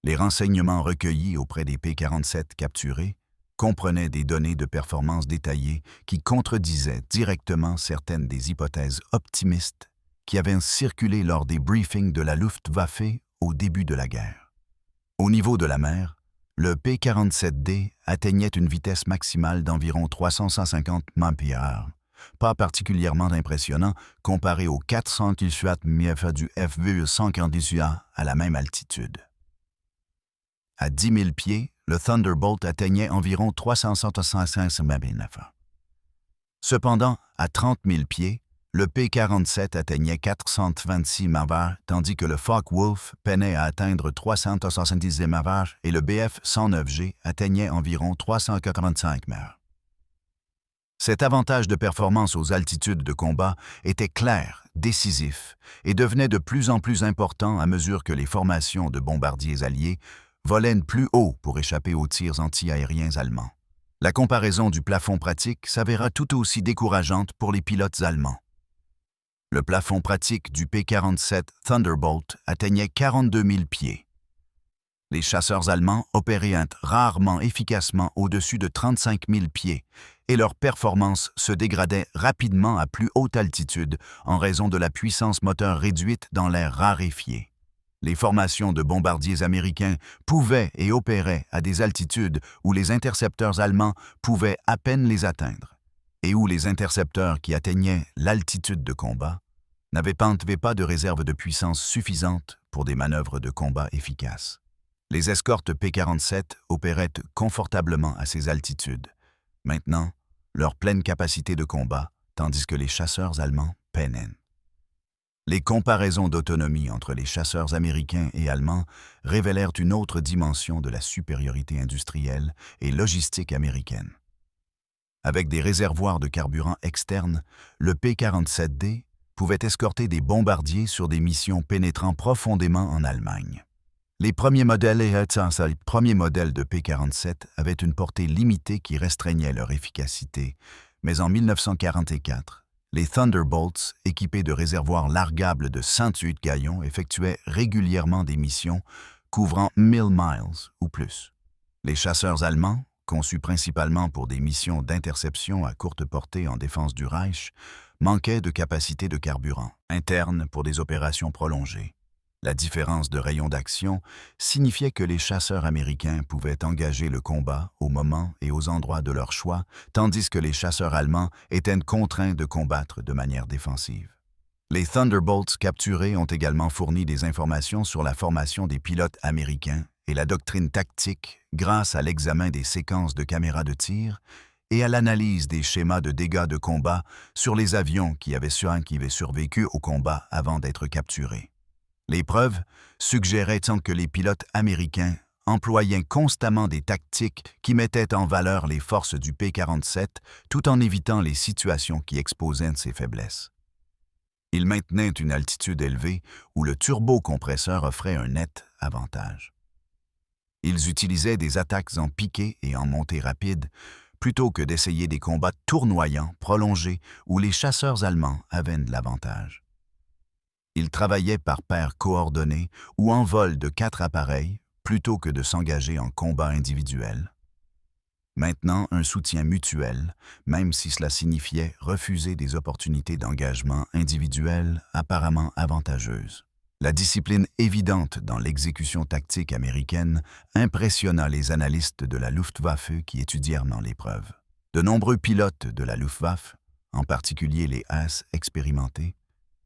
A: Les renseignements recueillis auprès des P-47 capturés comprenaient des données de performance détaillées qui contredisaient directement certaines des hypothèses optimistes qui avaient circulé lors des briefings de la Luftwaffe au début de la guerre. Au niveau de la mer, le P-47D atteignait une vitesse maximale d'environ 350 mph, pas particulièrement impressionnant comparé aux 418 mph du F-148 à la même altitude. À 10 000 pieds, le Thunderbolt atteignait environ 365 mph. Cependant, à 30 000 pieds, le P-47 atteignait 426 mph, tandis que le Focke-Wulf peinait à atteindre 370 mph et le Bf-109G atteignait environ 345 mph. Cet avantage de performance aux altitudes de combat était clair, décisif, et devenait de plus en plus important à mesure que les formations de bombardiers alliés volaient plus haut pour échapper aux tirs anti-aériens allemands. La comparaison du plafond pratique s'avéra tout aussi décourageante pour les pilotes allemands. Le plafond pratique du P-47 Thunderbolt atteignait 42 000 pieds. Les chasseurs allemands opéraient rarement efficacement au-dessus de 35 000 pieds et leur performance se dégradait rapidement à plus haute altitude en raison de la puissance moteur réduite dans l'air raréfié. Les formations de bombardiers américains pouvaient et opéraient à des altitudes où les intercepteurs allemands pouvaient à peine les atteindre et où les intercepteurs qui atteignaient l'altitude de combat n'avaient pas de réserve de puissance suffisante pour des manœuvres de combat efficaces. Les escortes P-47 opéraient confortablement à ces altitudes, maintenant leur pleine capacité de combat, tandis que les chasseurs allemands peinaient. Les comparaisons d'autonomie entre les chasseurs américains et allemands révélèrent une autre dimension de la supériorité industrielle et logistique américaine. Avec des réservoirs de carburant externes, le P-47D pouvait escorter des bombardiers sur des missions pénétrant profondément en Allemagne. Les premiers modèles de P-47 avaient une portée limitée qui restreignait leur efficacité, mais en 1944, les Thunderbolts, équipés de réservoirs largables de 108 gaillons, effectuaient régulièrement des missions couvrant 1000 miles ou plus. Les chasseurs allemands, conçus principalement pour des missions d'interception à courte portée en défense du Reich, manquaient de capacité de carburant interne pour des opérations prolongées. La différence de rayon d'action signifiait que les chasseurs américains pouvaient engager le combat au moment et aux endroits de leur choix, tandis que les chasseurs allemands étaient contraints de combattre de manière défensive. Les Thunderbolts capturés ont également fourni des informations sur la formation des pilotes américains et la doctrine tactique grâce à l'examen des séquences de caméras de tir et à l'analyse des schémas de dégâts de combat sur les avions qui avaient survécu au combat avant d'être capturés. Les preuves suggéraient que les pilotes américains employaient constamment des tactiques qui mettaient en valeur les forces du P-47 tout en évitant les situations qui exposaient ses faiblesses. Ils maintenaient une altitude élevée où le turbocompresseur offrait un net avantage. Ils utilisaient des attaques en piqué et en montée rapide plutôt que d'essayer des combats tournoyants, prolongés, où les chasseurs allemands avaient de l'avantage. Ils travaillaient par paires coordonnées ou en vol de 4 appareils plutôt que de s'engager en combat individuel. Maintenant, un soutien mutuel, même si cela signifiait refuser des opportunités d'engagement individuel apparemment avantageuses. La discipline évidente dans l'exécution tactique américaine impressionna les analystes de la Luftwaffe qui étudièrent l'épreuve. De nombreux pilotes de la Luftwaffe, en particulier les As expérimentés,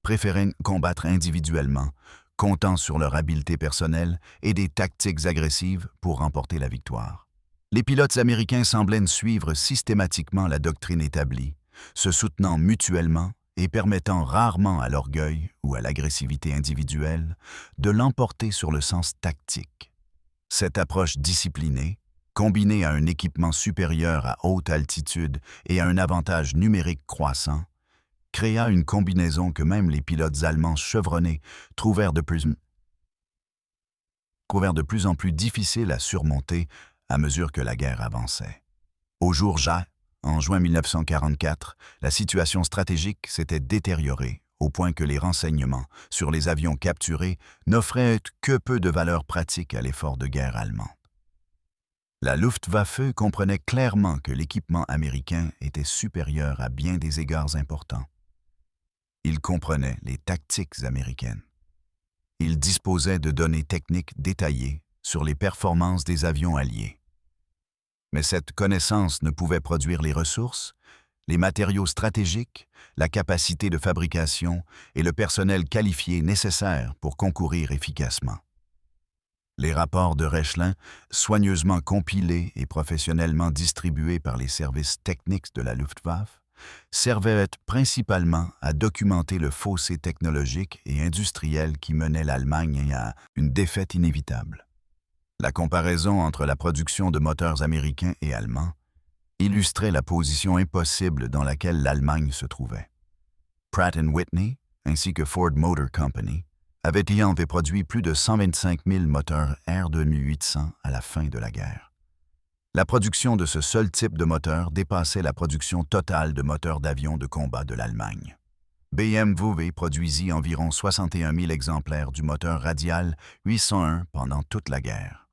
A: préféraient combattre individuellement, comptant sur leur habileté personnelle et des tactiques agressives pour remporter la victoire. Les pilotes américains semblaient suivre systématiquement la doctrine établie, se soutenant mutuellement et permettant rarement à l'orgueil ou à l'agressivité individuelle de l'emporter sur le sens tactique. Cette approche disciplinée, combinée à un équipement supérieur à haute altitude et à un avantage numérique croissant, créa une combinaison que même les pilotes allemands chevronnés trouvèrent de plus en plus difficile à surmonter à mesure que la guerre avançait. Au jour J, en juin 1944, la situation stratégique s'était détériorée au point que les renseignements sur les avions capturés n'offraient que peu de valeur pratique à l'effort de guerre allemand. La Luftwaffe comprenait clairement que l'équipement américain était supérieur à bien des égards importants. Il comprenait les tactiques américaines. Il disposait de données techniques détaillées sur les performances des avions alliés. Mais cette connaissance ne pouvait produire les ressources, les matériaux stratégiques, la capacité de fabrication et le personnel qualifié nécessaires pour concourir efficacement. Les rapports de Rechlin, soigneusement compilés et professionnellement distribués par les services techniques de la Luftwaffe, servaient principalement à documenter le fossé technologique et industriel qui menait l'Allemagne à une défaite inévitable. La comparaison entre la production de moteurs américains et allemands illustrait la position impossible dans laquelle l'Allemagne se trouvait. Pratt & Whitney, ainsi que Ford Motor Company, avaient produit plus de 125 000 moteurs R2800 à la fin de la guerre. La production de ce seul type de moteur dépassait la production totale de moteurs d'avions de combat de l'Allemagne. BMW produisit environ 61 000 exemplaires du moteur radial 801 pendant toute la guerre.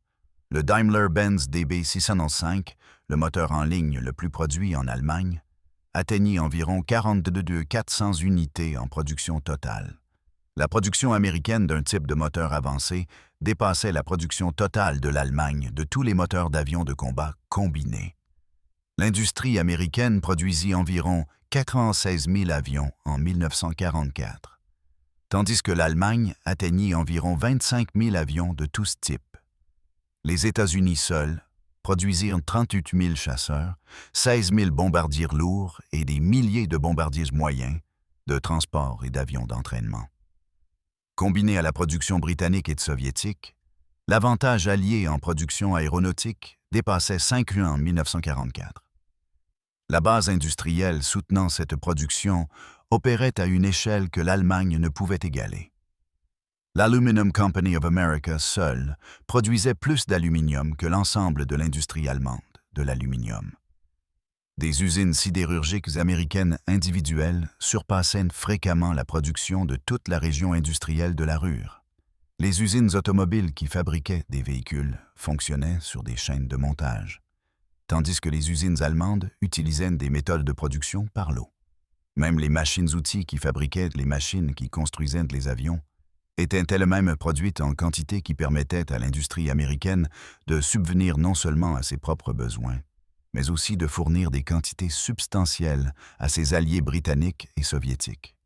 A: Le Daimler-Benz DB605, le moteur en ligne le plus produit en Allemagne, atteignit environ 42 400 unités en production totale. La production américaine d'un type de moteur avancé dépassait la production totale de l'Allemagne de tous les moteurs d'avions de combat combinés. L'industrie américaine produisit environ 96 000 avions en 1944, tandis que l'Allemagne atteignit environ 25 000 avions de tous types. Les États-Unis seuls produisirent 38 000 chasseurs, 16 000 bombardiers lourds et des milliers de bombardiers moyens, de transport et d'avions d'entraînement. Combiné à la production britannique et soviétique, l'avantage allié en production aéronautique dépassait 5 ans en 1944. La base industrielle soutenant cette production opérait à une échelle que l'Allemagne ne pouvait égaler. L'Aluminum Company of America seule produisait plus d'aluminium que l'ensemble de l'industrie allemande de l'aluminium. Des usines sidérurgiques américaines individuelles surpassaient fréquemment la production de toute la région industrielle de la Ruhr. Les usines automobiles qui fabriquaient des véhicules fonctionnaient sur des chaînes de montage, tandis que les usines allemandes utilisaient des méthodes de production par lot. Même les machines-outils qui fabriquaient les machines qui construisaient les avions étaient elles-mêmes produites en quantité qui permettait à l'industrie américaine de subvenir non seulement à ses propres besoins, mais aussi de fournir des quantités substantielles à ses alliés britanniques et soviétiques.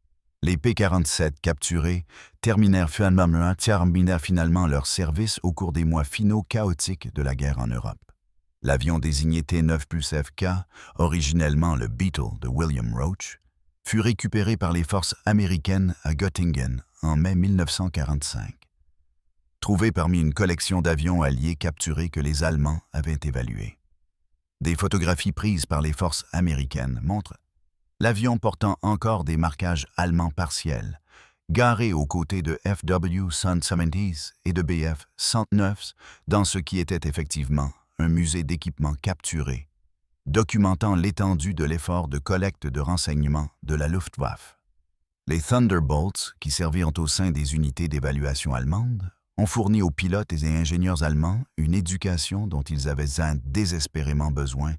A: Les P-47 capturés terminèrent finalement leur service au cours des mois finaux chaotiques de la guerre en Europe. L'avion désigné T-9 plus FK, originellement le Beetle de William Roach, fut récupéré par les forces américaines à Göttingen en mai 1945. Trouvé parmi une collection d'avions alliés capturés que les Allemands avaient évalués. Des photographies prises par les forces américaines montrent l'avion portant encore des marquages allemands partiels, garé aux côtés de FW-170 et de Bf-109 dans ce qui était effectivement un musée d'équipements capturés, documentant l'étendue de l'effort de collecte de renseignements de la Luftwaffe. Les Thunderbolts, qui servirent au sein des unités d'évaluation allemandes, ont fourni aux pilotes et ingénieurs allemands une éducation dont ils avaient désespérément besoin,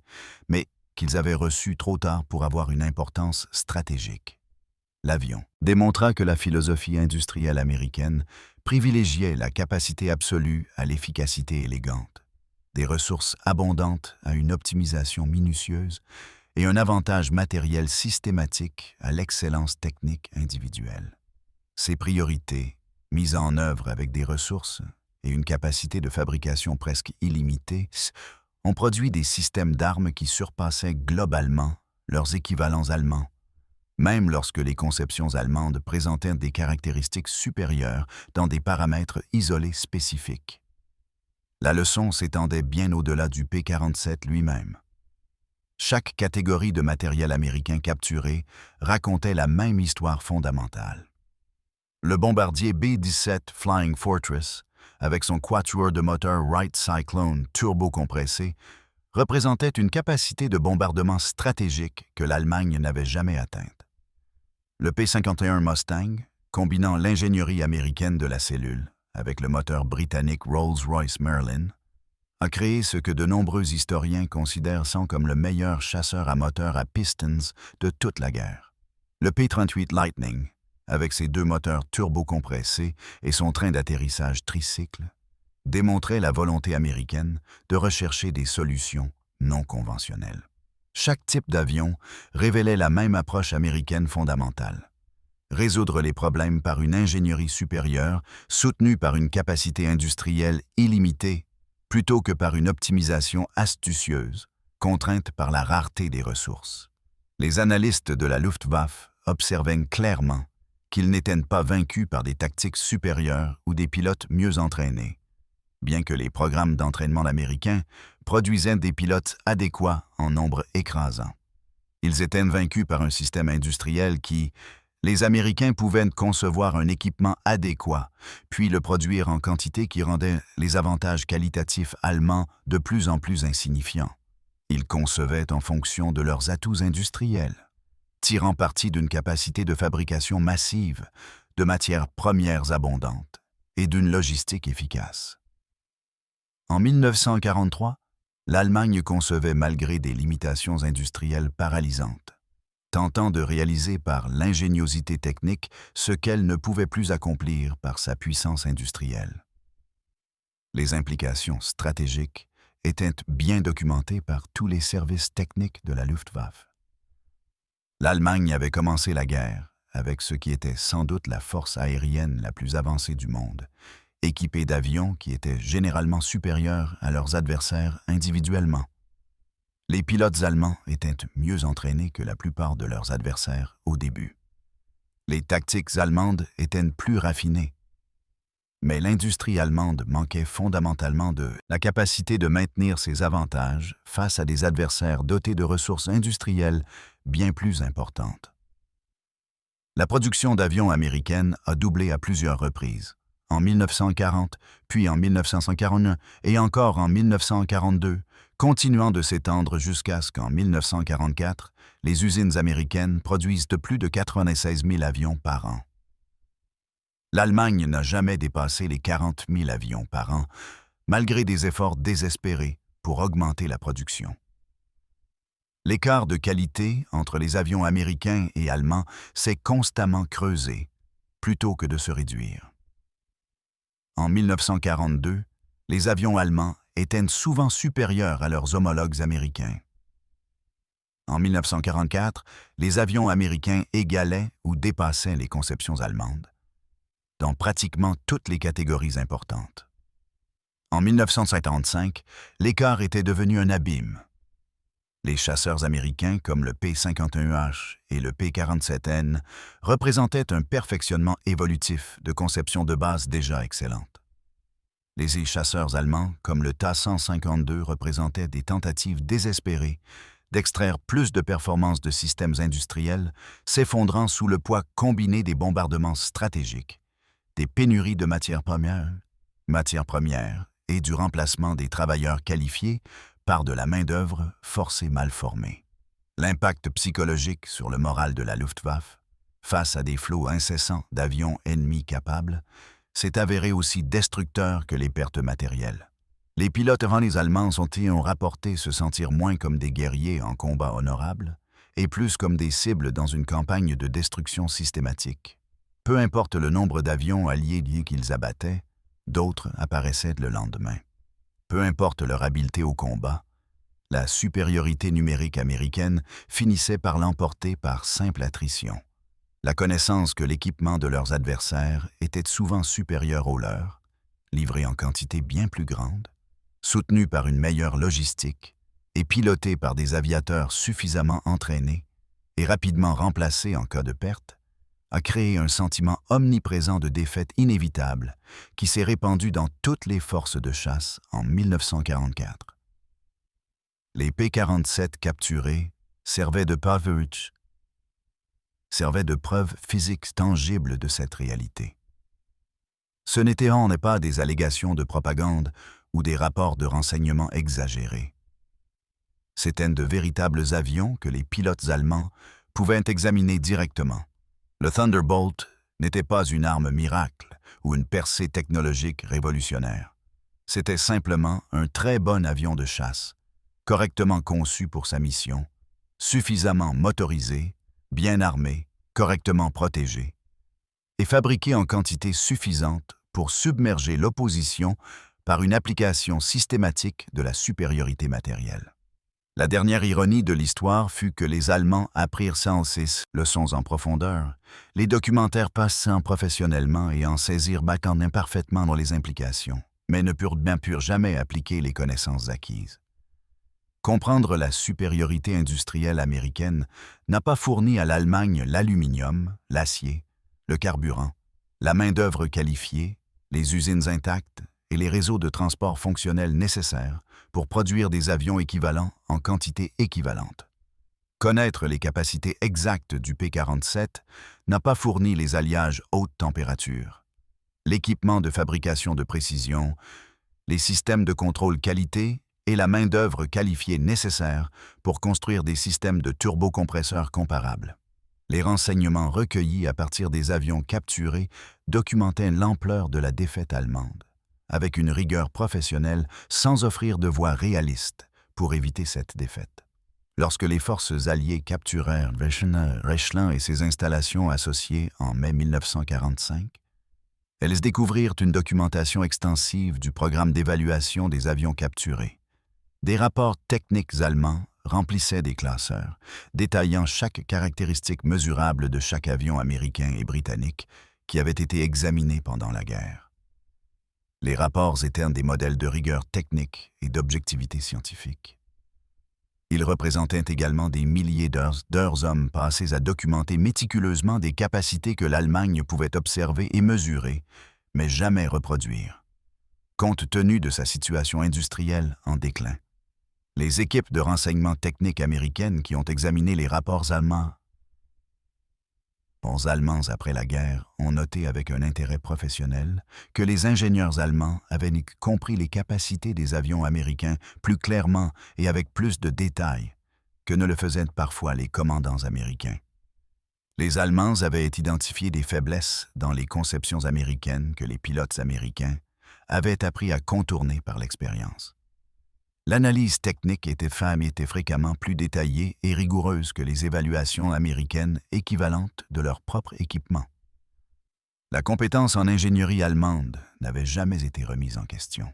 A: mais qu'ils avaient reçue trop tard pour avoir une importance stratégique. L'avion démontra que la philosophie industrielle américaine privilégiait la capacité absolue à l'efficacité élégante, des ressources abondantes à une optimisation minutieuse et un avantage matériel systématique à l'excellence technique individuelle. Ces priorités Mise en œuvre avec des ressources et une capacité de fabrication presque illimitée, on produit des systèmes d'armes qui surpassaient globalement leurs équivalents allemands, même lorsque les conceptions allemandes présentaient des caractéristiques supérieures dans des paramètres isolés spécifiques. La leçon s'étendait bien au-delà du P-47 lui-même. Chaque catégorie de matériel américain capturé racontait la même histoire fondamentale. Le bombardier B-17 Flying Fortress, avec son quatuor de moteurs Wright Cyclone turbocompressé, représentait une capacité de bombardement stratégique que l'Allemagne n'avait jamais atteinte. Le P-51 Mustang, combinant l'ingénierie américaine de la cellule avec le moteur britannique Rolls-Royce Merlin, a créé ce que de nombreux historiens considèrent comme le meilleur chasseur à moteur à pistons de toute la guerre. Le P-38 Lightning, avec ses 2 moteurs turbocompressés et son train d'atterrissage tricycle, démontrait la volonté américaine de rechercher des solutions non conventionnelles. Chaque type d'avion révélait la même approche américaine fondamentale: résoudre les problèmes par une ingénierie supérieure soutenue par une capacité industrielle illimitée plutôt que par une optimisation astucieuse, contrainte par la rareté des ressources. Les analystes de la Luftwaffe observaient clairement qu'ils n'étaient pas vaincus par des tactiques supérieures ou des pilotes mieux entraînés, bien que les programmes d'entraînement américains produisaient des pilotes adéquats en nombre écrasant. Ils étaient vaincus par un système industriel qui, les Américains pouvaient concevoir un équipement adéquat, puis le produire en quantité qui rendait les avantages qualitatifs allemands de plus en plus insignifiants. Ils concevaient en fonction de leurs atouts industriels, tirant parti d'une capacité de fabrication massive, de matières premières abondantes et d'une logistique efficace. En 1943, l'Allemagne concevait malgré des limitations industrielles paralysantes, tentant de réaliser par l'ingéniosité technique ce qu'elle ne pouvait plus accomplir par sa puissance industrielle. Les implications stratégiques étaient bien documentées par tous les services techniques de la Luftwaffe. L'Allemagne avait commencé la guerre avec ce qui était sans doute la force aérienne la plus avancée du monde, équipée d'avions qui étaient généralement supérieurs à leurs adversaires individuellement. Les pilotes allemands étaient mieux entraînés que la plupart de leurs adversaires au début. Les tactiques allemandes étaient plus raffinées. Mais l'industrie allemande manquait fondamentalement de la capacité de maintenir ses avantages face à des adversaires dotés de ressources industrielles bien plus importantes. La production d'avions américaines a doublé à plusieurs reprises, en 1940, puis en 1941 et encore en 1942, continuant de s'étendre jusqu'à ce qu'en 1944, les usines américaines produisent de plus de 96 000 avions par an. L'Allemagne n'a jamais dépassé les 40 000 avions par an, malgré des efforts désespérés pour augmenter la production. L'écart de qualité entre les avions américains et allemands s'est constamment creusé, plutôt que de se réduire. En 1942, les avions allemands étaient souvent supérieurs à leurs homologues américains. En 1944, les avions américains égalaient ou dépassaient les conceptions allemandes, dans pratiquement toutes les catégories importantes. En 1955, l'écart était devenu un abîme. Les chasseurs américains comme le P-51H et le P-47N représentaient un perfectionnement évolutif de conceptions de base déjà excellentes. Les chasseurs allemands comme le Ta-152 représentaient des tentatives désespérées d'extraire plus de performances de systèmes industriels s'effondrant sous le poids combiné des bombardements stratégiques, des pénuries de matières premières et du remplacement des travailleurs qualifiés par de la main-d'œuvre forcée mal formée. L'impact psychologique sur le moral de la Luftwaffe, face à des flots incessants d'avions ennemis capables, s'est avéré aussi destructeur que les pertes matérielles. Les pilotes avant les Allemands ont rapporté se sentir moins comme des guerriers en combat honorable et plus comme des cibles dans une campagne de destruction systématique. Peu importe le nombre d'avions alliés qu'ils abattaient, d'autres apparaissaient le lendemain. Peu importe leur habileté au combat, la supériorité numérique américaine finissait par l'emporter par simple attrition, La connaissance que l'équipement de leurs adversaires était souvent supérieur au leur, livré en quantité bien plus grande, soutenu par une meilleure logistique et piloté par des aviateurs suffisamment entraînés et rapidement remplacés en cas de perte, a créé un sentiment omniprésent de défaite inévitable qui s'est répandu dans toutes les forces de chasse en 1944. Les P-47 capturés servaient de preuve physique tangible de cette réalité. Ce n'étaient en effet pas des allégations de propagande ou des rapports de renseignement exagérés. C'étaient de véritables avions que les pilotes allemands pouvaient examiner directement. Le Thunderbolt n'était pas une arme miracle ou une percée technologique révolutionnaire. C'était simplement un très bon avion de chasse, correctement conçu pour sa mission, suffisamment motorisé, bien armé, correctement protégé, et fabriqué en quantité suffisante pour submerger l'opposition par une application systématique de la supériorité matérielle. La dernière ironie de l'histoire fut que les Allemands apprirent sans cesse leçons en profondeur, les documentaires passant professionnellement et en saisirent imparfaitement dans les implications, mais ne purent jamais appliquer les connaissances acquises. Comprendre la supériorité industrielle américaine n'a pas fourni à l'Allemagne l'aluminium, l'acier, le carburant, la main-d'œuvre qualifiée, les usines intactes et les réseaux de transport fonctionnels nécessaires pour produire des avions équivalents en quantité équivalente. Connaître les capacités exactes du P-47 n'a pas fourni les alliages haute température, l'équipement de fabrication de précision, les systèmes de contrôle qualité et la main-d'œuvre qualifiée nécessaire pour construire des systèmes de turbocompresseurs comparables. Les renseignements recueillis à partir des avions capturés documentaient l'ampleur de la défaite allemande, avec une rigueur professionnelle sans offrir de voie réaliste pour éviter cette défaite. Lorsque les forces alliées capturèrent Reichland et ses installations associées en mai 1945, elles découvrirent une documentation extensive du programme d'évaluation des avions capturés. Des rapports techniques allemands remplissaient des classeurs, détaillant chaque caractéristique mesurable de chaque avion américain et britannique qui avait été examiné pendant la guerre. Les rapports étaient des modèles de rigueur technique et d'objectivité scientifique. Ils représentaient également des milliers d'heures hommes passées à documenter méticuleusement des capacités que l'Allemagne pouvait observer et mesurer, mais jamais reproduire, compte tenu de sa situation industrielle en déclin. Les équipes de renseignement technique américaines qui ont examiné les rapports allemands après la guerre ont noté avec un intérêt professionnel que les ingénieurs allemands avaient compris les capacités des avions américains plus clairement et avec plus de détails que ne le faisaient parfois les commandants américains. Les Allemands avaient identifié des faiblesses dans les conceptions américaines que les pilotes américains avaient appris à contourner par l'expérience. L'analyse technique était fréquemment plus détaillée et rigoureuse que les évaluations américaines équivalentes de leur propre équipement. La compétence en ingénierie allemande n'avait jamais été remise en question.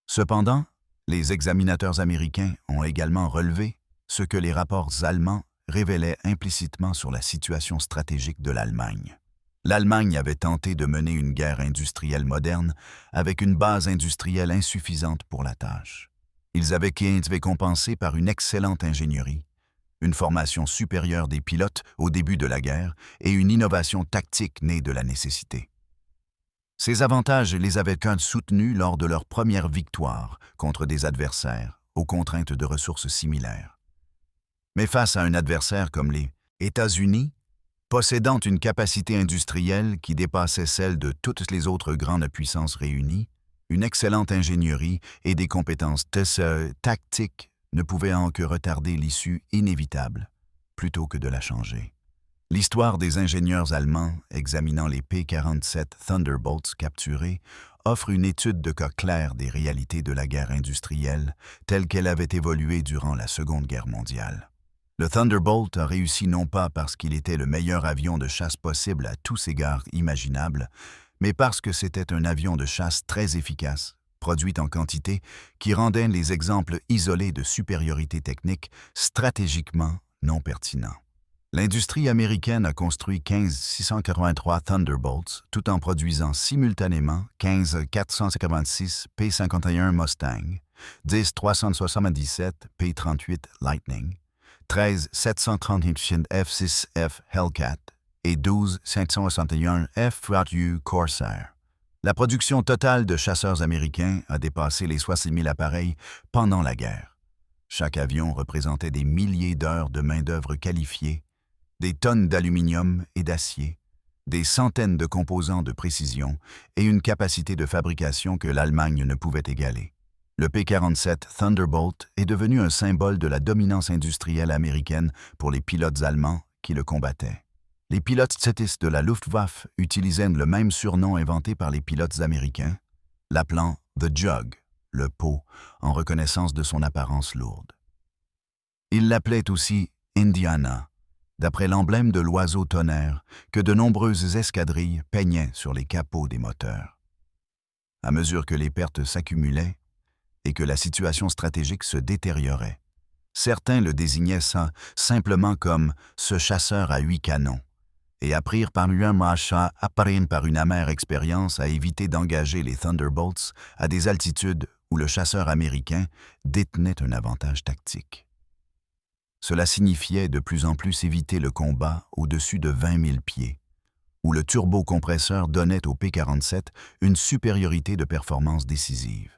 A: Cependant, les examinateurs américains ont également relevé ce que les rapports allemands révélaient implicitement sur la situation stratégique de l'Allemagne. L'Allemagne avait tenté de mener une guerre industrielle moderne avec une base industrielle insuffisante pour la tâche. Ils avaient été compensés par une excellente ingénierie, une formation supérieure des pilotes au début de la guerre et une innovation tactique née de la nécessité. Ces avantages les avaient soutenus lors de leur première victoire contre des adversaires aux contraintes de ressources similaires. Mais face à un adversaire comme les États-Unis, possédant une capacité industrielle qui dépassait celle de toutes les autres grandes puissances réunies, une excellente ingénierie et des compétences tactiques ne pouvaient en que retarder l'issue inévitable, plutôt que de la changer. L'histoire des ingénieurs allemands examinant les P-47 Thunderbolts capturés offre une étude de cas clair des réalités de la guerre industrielle telle qu'elle avait évolué durant la Seconde Guerre mondiale. Le Thunderbolt a réussi non pas parce qu'il était le meilleur avion de chasse possible à tous égards imaginables, mais parce que c'était un avion de chasse très efficace, produit en quantité, qui rendait les exemples isolés de supériorité technique stratégiquement non pertinents. L'industrie américaine a construit 15 683 Thunderbolts tout en produisant simultanément 15 486 P-51 Mustang, 10 377 P-38 Lightning, 13 738 F-6F Hellcat et 12 561 F-32 Corsair. La production totale de chasseurs américains a dépassé les 60 000 appareils pendant la guerre. Chaque avion représentait des milliers d'heures de main-d'œuvre qualifiée, des tonnes d'aluminium et d'acier, des centaines de composants de précision et une capacité de fabrication que l'Allemagne ne pouvait égaler. Le P-47 Thunderbolt est devenu un symbole de la dominance industrielle américaine pour les pilotes allemands qui le combattaient. Les pilotes statistes de la Luftwaffe utilisaient le même surnom inventé par les pilotes américains, l'appelant « The Jug », le pot, en reconnaissance de son apparence lourde. Ils l'appelaient aussi « Indiana », d'après l'emblème de l'oiseau tonnerre que de nombreuses escadrilles peignaient sur les capots des moteurs. À mesure que les pertes s'accumulaient et que la situation stratégique se détériorait, certains le désignaient simplement comme « ce chasseur à 8 canons » et apprirent par une amère expérience à éviter d'engager les Thunderbolts à des altitudes où le chasseur américain détenait un avantage tactique. Cela signifiait de plus en plus éviter le combat au-dessus de 20 000 pieds, où le turbocompresseur donnait au P-47 une supériorité de performance décisive.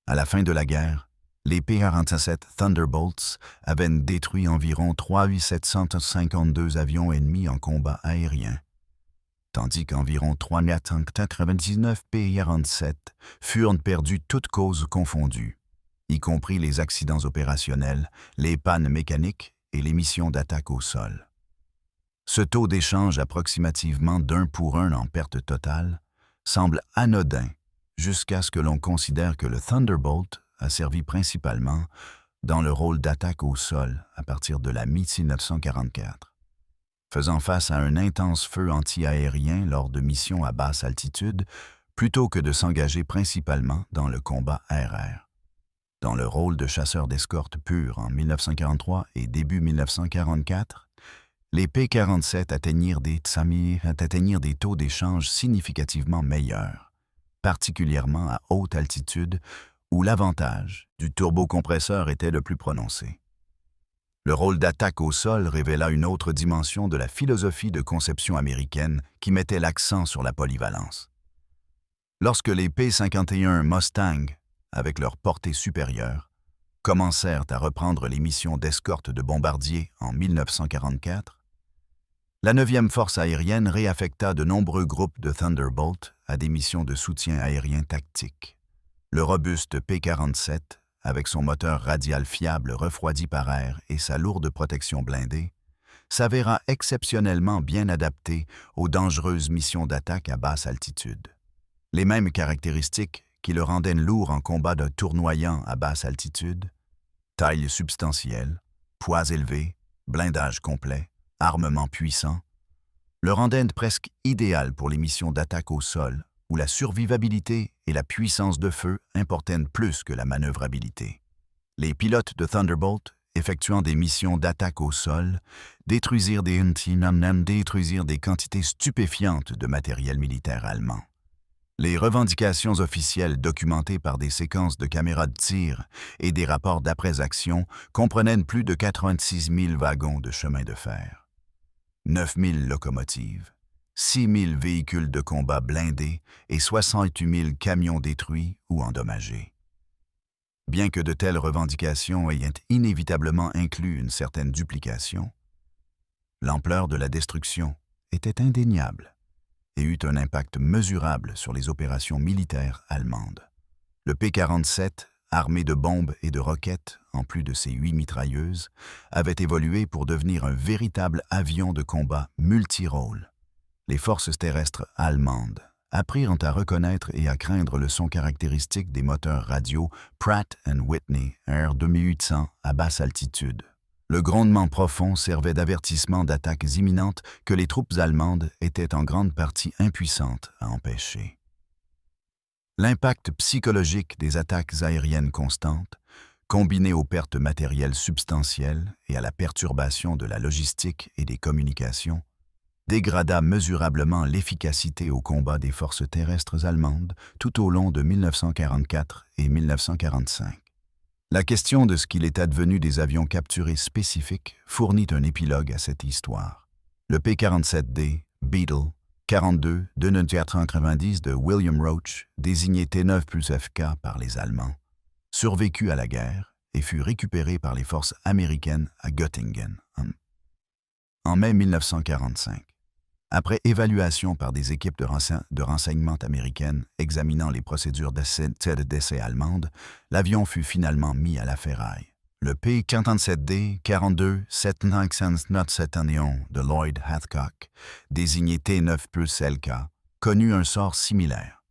A: À la fin de la guerre, les P-47 Thunderbolts avaient détruit environ 3 752 avions ennemis en combat aérien, tandis qu'environ 399 P-47 furent perdus toutes causes confondues, y compris les accidents opérationnels, les pannes mécaniques et les missions d'attaque au sol. Ce taux d'échange approximativement d'1 pour 1 en perte totale semble anodin jusqu'à ce que l'on considère que le Thunderbolt a servi principalement dans le rôle d'attaque au sol à partir de la mi-1944, faisant face à un intense feu anti-aérien lors de missions à basse altitude plutôt que de s'engager principalement dans le combat aérien. Dans le rôle de chasseur d'escorte pur en 1943 et début 1944, les P-47 atteignirent des taux d'échange significativement meilleurs, particulièrement à haute altitude où l'avantage du turbocompresseur était le plus prononcé. Le rôle d'attaque au sol révéla une autre dimension de la philosophie de conception américaine qui mettait l'accent sur la polyvalence. Lorsque les P-51 Mustang, avec leur portée supérieure, commencèrent à reprendre les missions d'escorte de bombardiers en 1944, la 9e Force aérienne réaffecta de nombreux groupes de Thunderbolt à des missions de soutien aérien tactique. Le robuste P-47, avec son moteur radial fiable refroidi par air et sa lourde protection blindée, s'avéra exceptionnellement bien adapté aux dangereuses missions d'attaque à basse altitude. Les mêmes caractéristiques qui le rendaient lourd en combat de tournoyant à basse altitude, taille substantielle, poids élevé, blindage complet, armement puissant, le rendaient presque idéal pour les missions d'attaque au sol, où la survivabilité et la puissance de feu importaient plus que la manœuvrabilité. Les pilotes de Thunderbolt, effectuant des missions d'attaque au sol, détruisirent des quantités stupéfiantes de matériel militaire allemand. Les revendications officielles documentées par des séquences de caméras de tir et des rapports d'après-action comprenaient plus de 86 000 wagons de chemin de fer, 9 000 locomotives, 6 000 véhicules de combat blindés et 68 000 camions détruits ou endommagés. Bien que de telles revendications aient inévitablement inclus une certaine duplication, l'ampleur de la destruction était indéniable et eut un impact mesurable sur les opérations militaires allemandes. Le P-47, armé de bombes et de roquettes en plus de ses 8 mitrailleuses, avait évolué pour devenir un véritable avion de combat multirôle. Les forces terrestres allemandes apprirent à reconnaître et à craindre le son caractéristique des moteurs radio Pratt & Whitney R2800 à basse altitude. Le grondement profond servait d'avertissement d'attaques imminentes que les troupes allemandes étaient en grande partie impuissantes à empêcher. L'impact psychologique des attaques aériennes constantes, combiné aux pertes matérielles substantielles et à la perturbation de la logistique et des communications, dégrada mesurablement l'efficacité au combat des forces terrestres allemandes tout au long de 1944 et 1945. La question de ce qu'il est advenu des avions capturés spécifiques fournit un épilogue à cette histoire. Le P-47D, Beetle, 42 290 de William Roach, désigné T-9 plus FK par les Allemands, survécut à la guerre et fut récupéré par les forces américaines à Göttingen en mai 1945. Après évaluation par des équipes de renseignement américaines examinant les procédures d'essai allemandes, l'avion fut finalement mis à la ferraille. Le P-47D 42 7571 de Lloyd Hathcock, désigné T-9 plus LK, connut un sort similaire.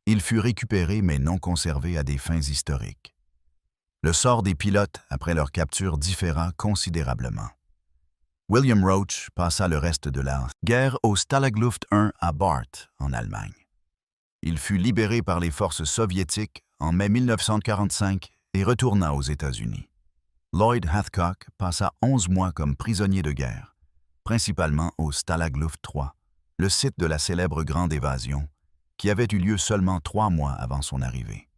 A: Il fut récupéré mais non conservé à des fins historiques. Le sort des pilotes après leur capture différa considérablement. William Roach passa le reste de la guerre au Stalagsluft 1 à Barth, en Allemagne. Il fut libéré par les forces soviétiques en mai 1945 et retourna aux États-Unis. Lloyd Hathcock passa 11 mois comme prisonnier de guerre, principalement au Stalagsluft 3, le site de la célèbre Grande Évasion, qui avait eu lieu seulement 3 mois avant son arrivée.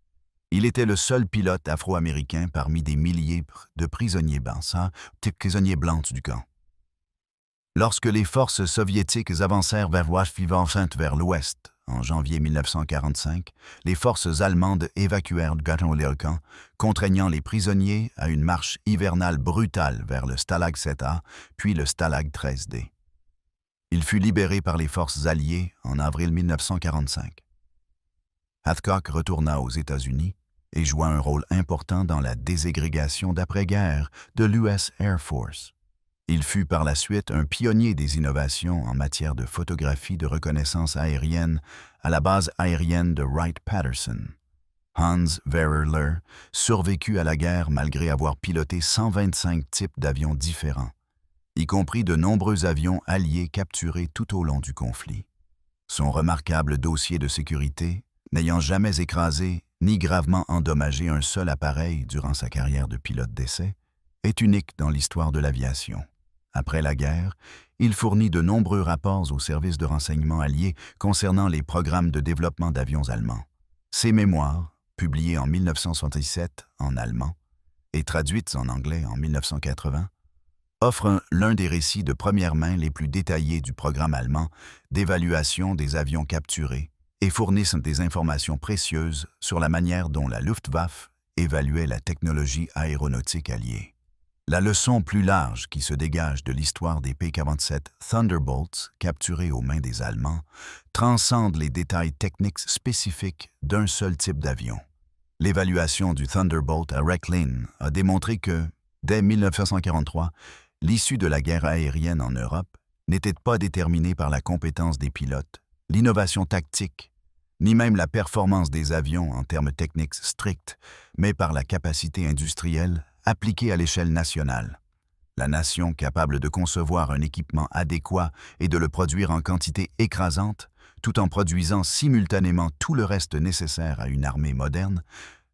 A: Il était le seul pilote afro-américain parmi des milliers de prisonniers blancs du camp. Lorsque les forces soviétiques avancèrent vers l'ouest, en janvier 1945, les forces allemandes évacuèrent le camp, contraignant les prisonniers à une marche hivernale brutale vers le Stalag 7A, puis le Stalag 13D. Il fut libéré par les forces alliées en avril 1945. Hathcock retourna aux États-Unis et joua un rôle important dans la déségrégation d'après-guerre de l'US Air Force. Il fut par la suite un pionnier des innovations en matière de photographie de reconnaissance aérienne à la base aérienne de Wright-Patterson. Hans Verriller survécut à la guerre malgré avoir piloté 125 types d'avions différents, y compris de nombreux avions alliés capturés tout au long du conflit. Son remarquable dossier de sécurité, n'ayant jamais écrasé ni gravement endommagé un seul appareil durant sa carrière de pilote d'essai, est unique dans l'histoire de l'aviation. Après la guerre, il fournit de nombreux rapports aux services de renseignement alliés concernant les programmes de développement d'avions allemands. Ses mémoires, publiées en 1977 en allemand et traduites en anglais en 1980, offrent l'un des récits de première main les plus détaillés du programme allemand d'évaluation des avions capturés et fournissent des informations précieuses sur la manière dont la Luftwaffe évaluait la technologie aéronautique alliée. La leçon plus large qui se dégage de l'histoire des P-47 Thunderbolts capturés aux mains des Allemands transcende les détails techniques spécifiques d'un seul type d'avion. L'évaluation du Thunderbolt à Rechlin a démontré que, dès 1943, l'issue de la guerre aérienne en Europe n'était pas déterminée par la compétence des pilotes, l'innovation tactique, ni même la performance des avions en termes techniques stricts, mais par la capacité industrielle appliquée à l'échelle nationale. La nation capable de concevoir un équipement adéquat et de le produire en quantité écrasante, tout en produisant simultanément tout le reste nécessaire à une armée moderne,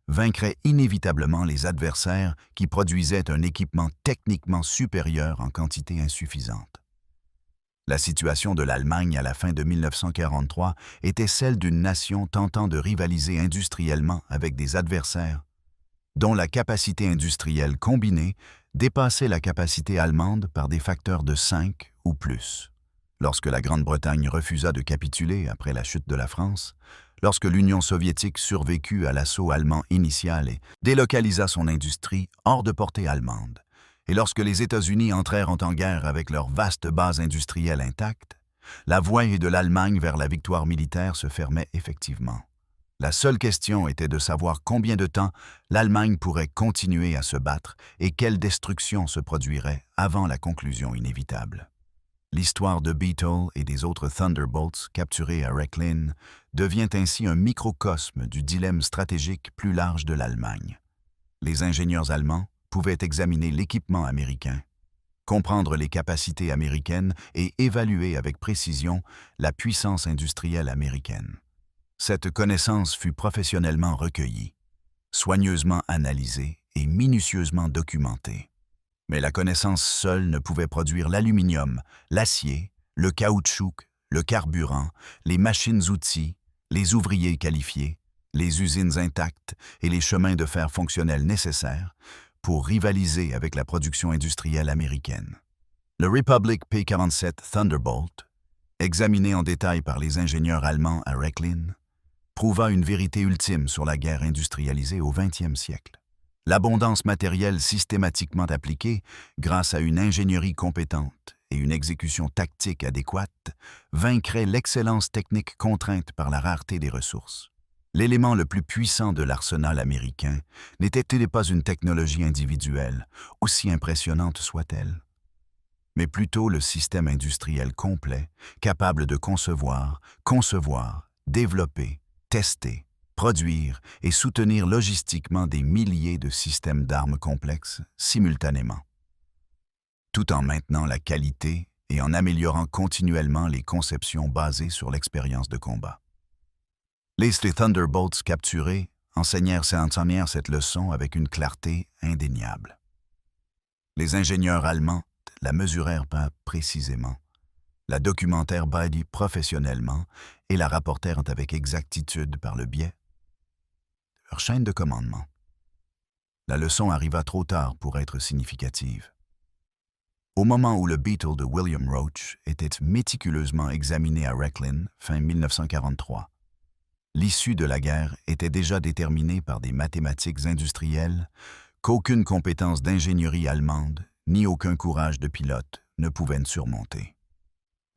A: vaincrait inévitablement les adversaires qui produisaient un équipement techniquement supérieur en quantité insuffisante. La situation de l'Allemagne à la fin de 1943 était celle d'une nation tentant de rivaliser industriellement avec des adversaires dont la capacité industrielle combinée dépassait la capacité allemande par des facteurs de 5 ou plus. Lorsque la Grande-Bretagne refusa de capituler après la chute de la France, lorsque l'Union soviétique survécut à l'assaut allemand initial et délocalisa son industrie hors de portée allemande, et lorsque les États-Unis entrèrent en guerre avec leur vaste base industrielle intacte, la voie de l'Allemagne vers la victoire militaire se fermait effectivement. La seule question était de savoir combien de temps l'Allemagne pourrait continuer à se battre et quelle destruction se produirait avant la conclusion inévitable. L'histoire de Beetle et des autres Thunderbolts capturés à Rechlin devient ainsi un microcosme du dilemme stratégique plus large de l'Allemagne. Les ingénieurs allemands pouvaient examiner l'équipement américain, comprendre les capacités américaines et évaluer avec précision la puissance industrielle américaine. Cette connaissance fut professionnellement recueillie, soigneusement analysée et minutieusement documentée. Mais la connaissance seule ne pouvait produire l'aluminium, l'acier, le caoutchouc, le carburant, les machines-outils, les ouvriers qualifiés, les usines intactes et les chemins de fer fonctionnels nécessaires pour rivaliser avec la production industrielle américaine. Le Republic P-47 Thunderbolt, examiné en détail par les ingénieurs allemands à Rechlin, prouva une vérité ultime sur la guerre industrialisée au XXe siècle. L'abondance matérielle systématiquement appliquée, grâce à une ingénierie compétente et une exécution tactique adéquate, vaincrait l'excellence technique contrainte par la rareté des ressources. L'élément le plus puissant de l'arsenal américain n'était-il pas une technologie individuelle, aussi impressionnante soit-elle, mais plutôt le système industriel complet, capable de concevoir, développer, tester, produire et soutenir logistiquement des milliers de systèmes d'armes complexes simultanément, tout en maintenant la qualité et en améliorant continuellement les conceptions basées sur l'expérience de combat. Les Thunderbolts capturés enseignèrent cette leçon avec une clarté indéniable. Les ingénieurs allemands la mesurèrent pas précisément, la documentèrent professionnellement et la rapportèrent avec exactitude par le biais de leur chaîne de commandement. La leçon arriva trop tard pour être significative. Au moment où le Beetle de William Roach était méticuleusement examiné à Rechlin, fin 1943, l'issue de la guerre était déjà déterminée par des mathématiques industrielles qu'aucune compétence d'ingénierie allemande ni aucun courage de pilote ne pouvaient surmonter.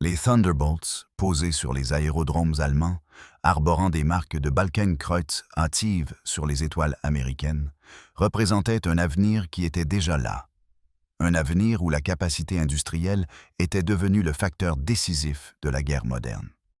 A: Les Thunderbolts, posés sur les aérodromes allemands, arborant des marques de Balkenkreuz hâtives sur les étoiles américaines, représentaient un avenir qui était déjà là. Un avenir où la capacité industrielle était devenue le facteur décisif de la guerre moderne.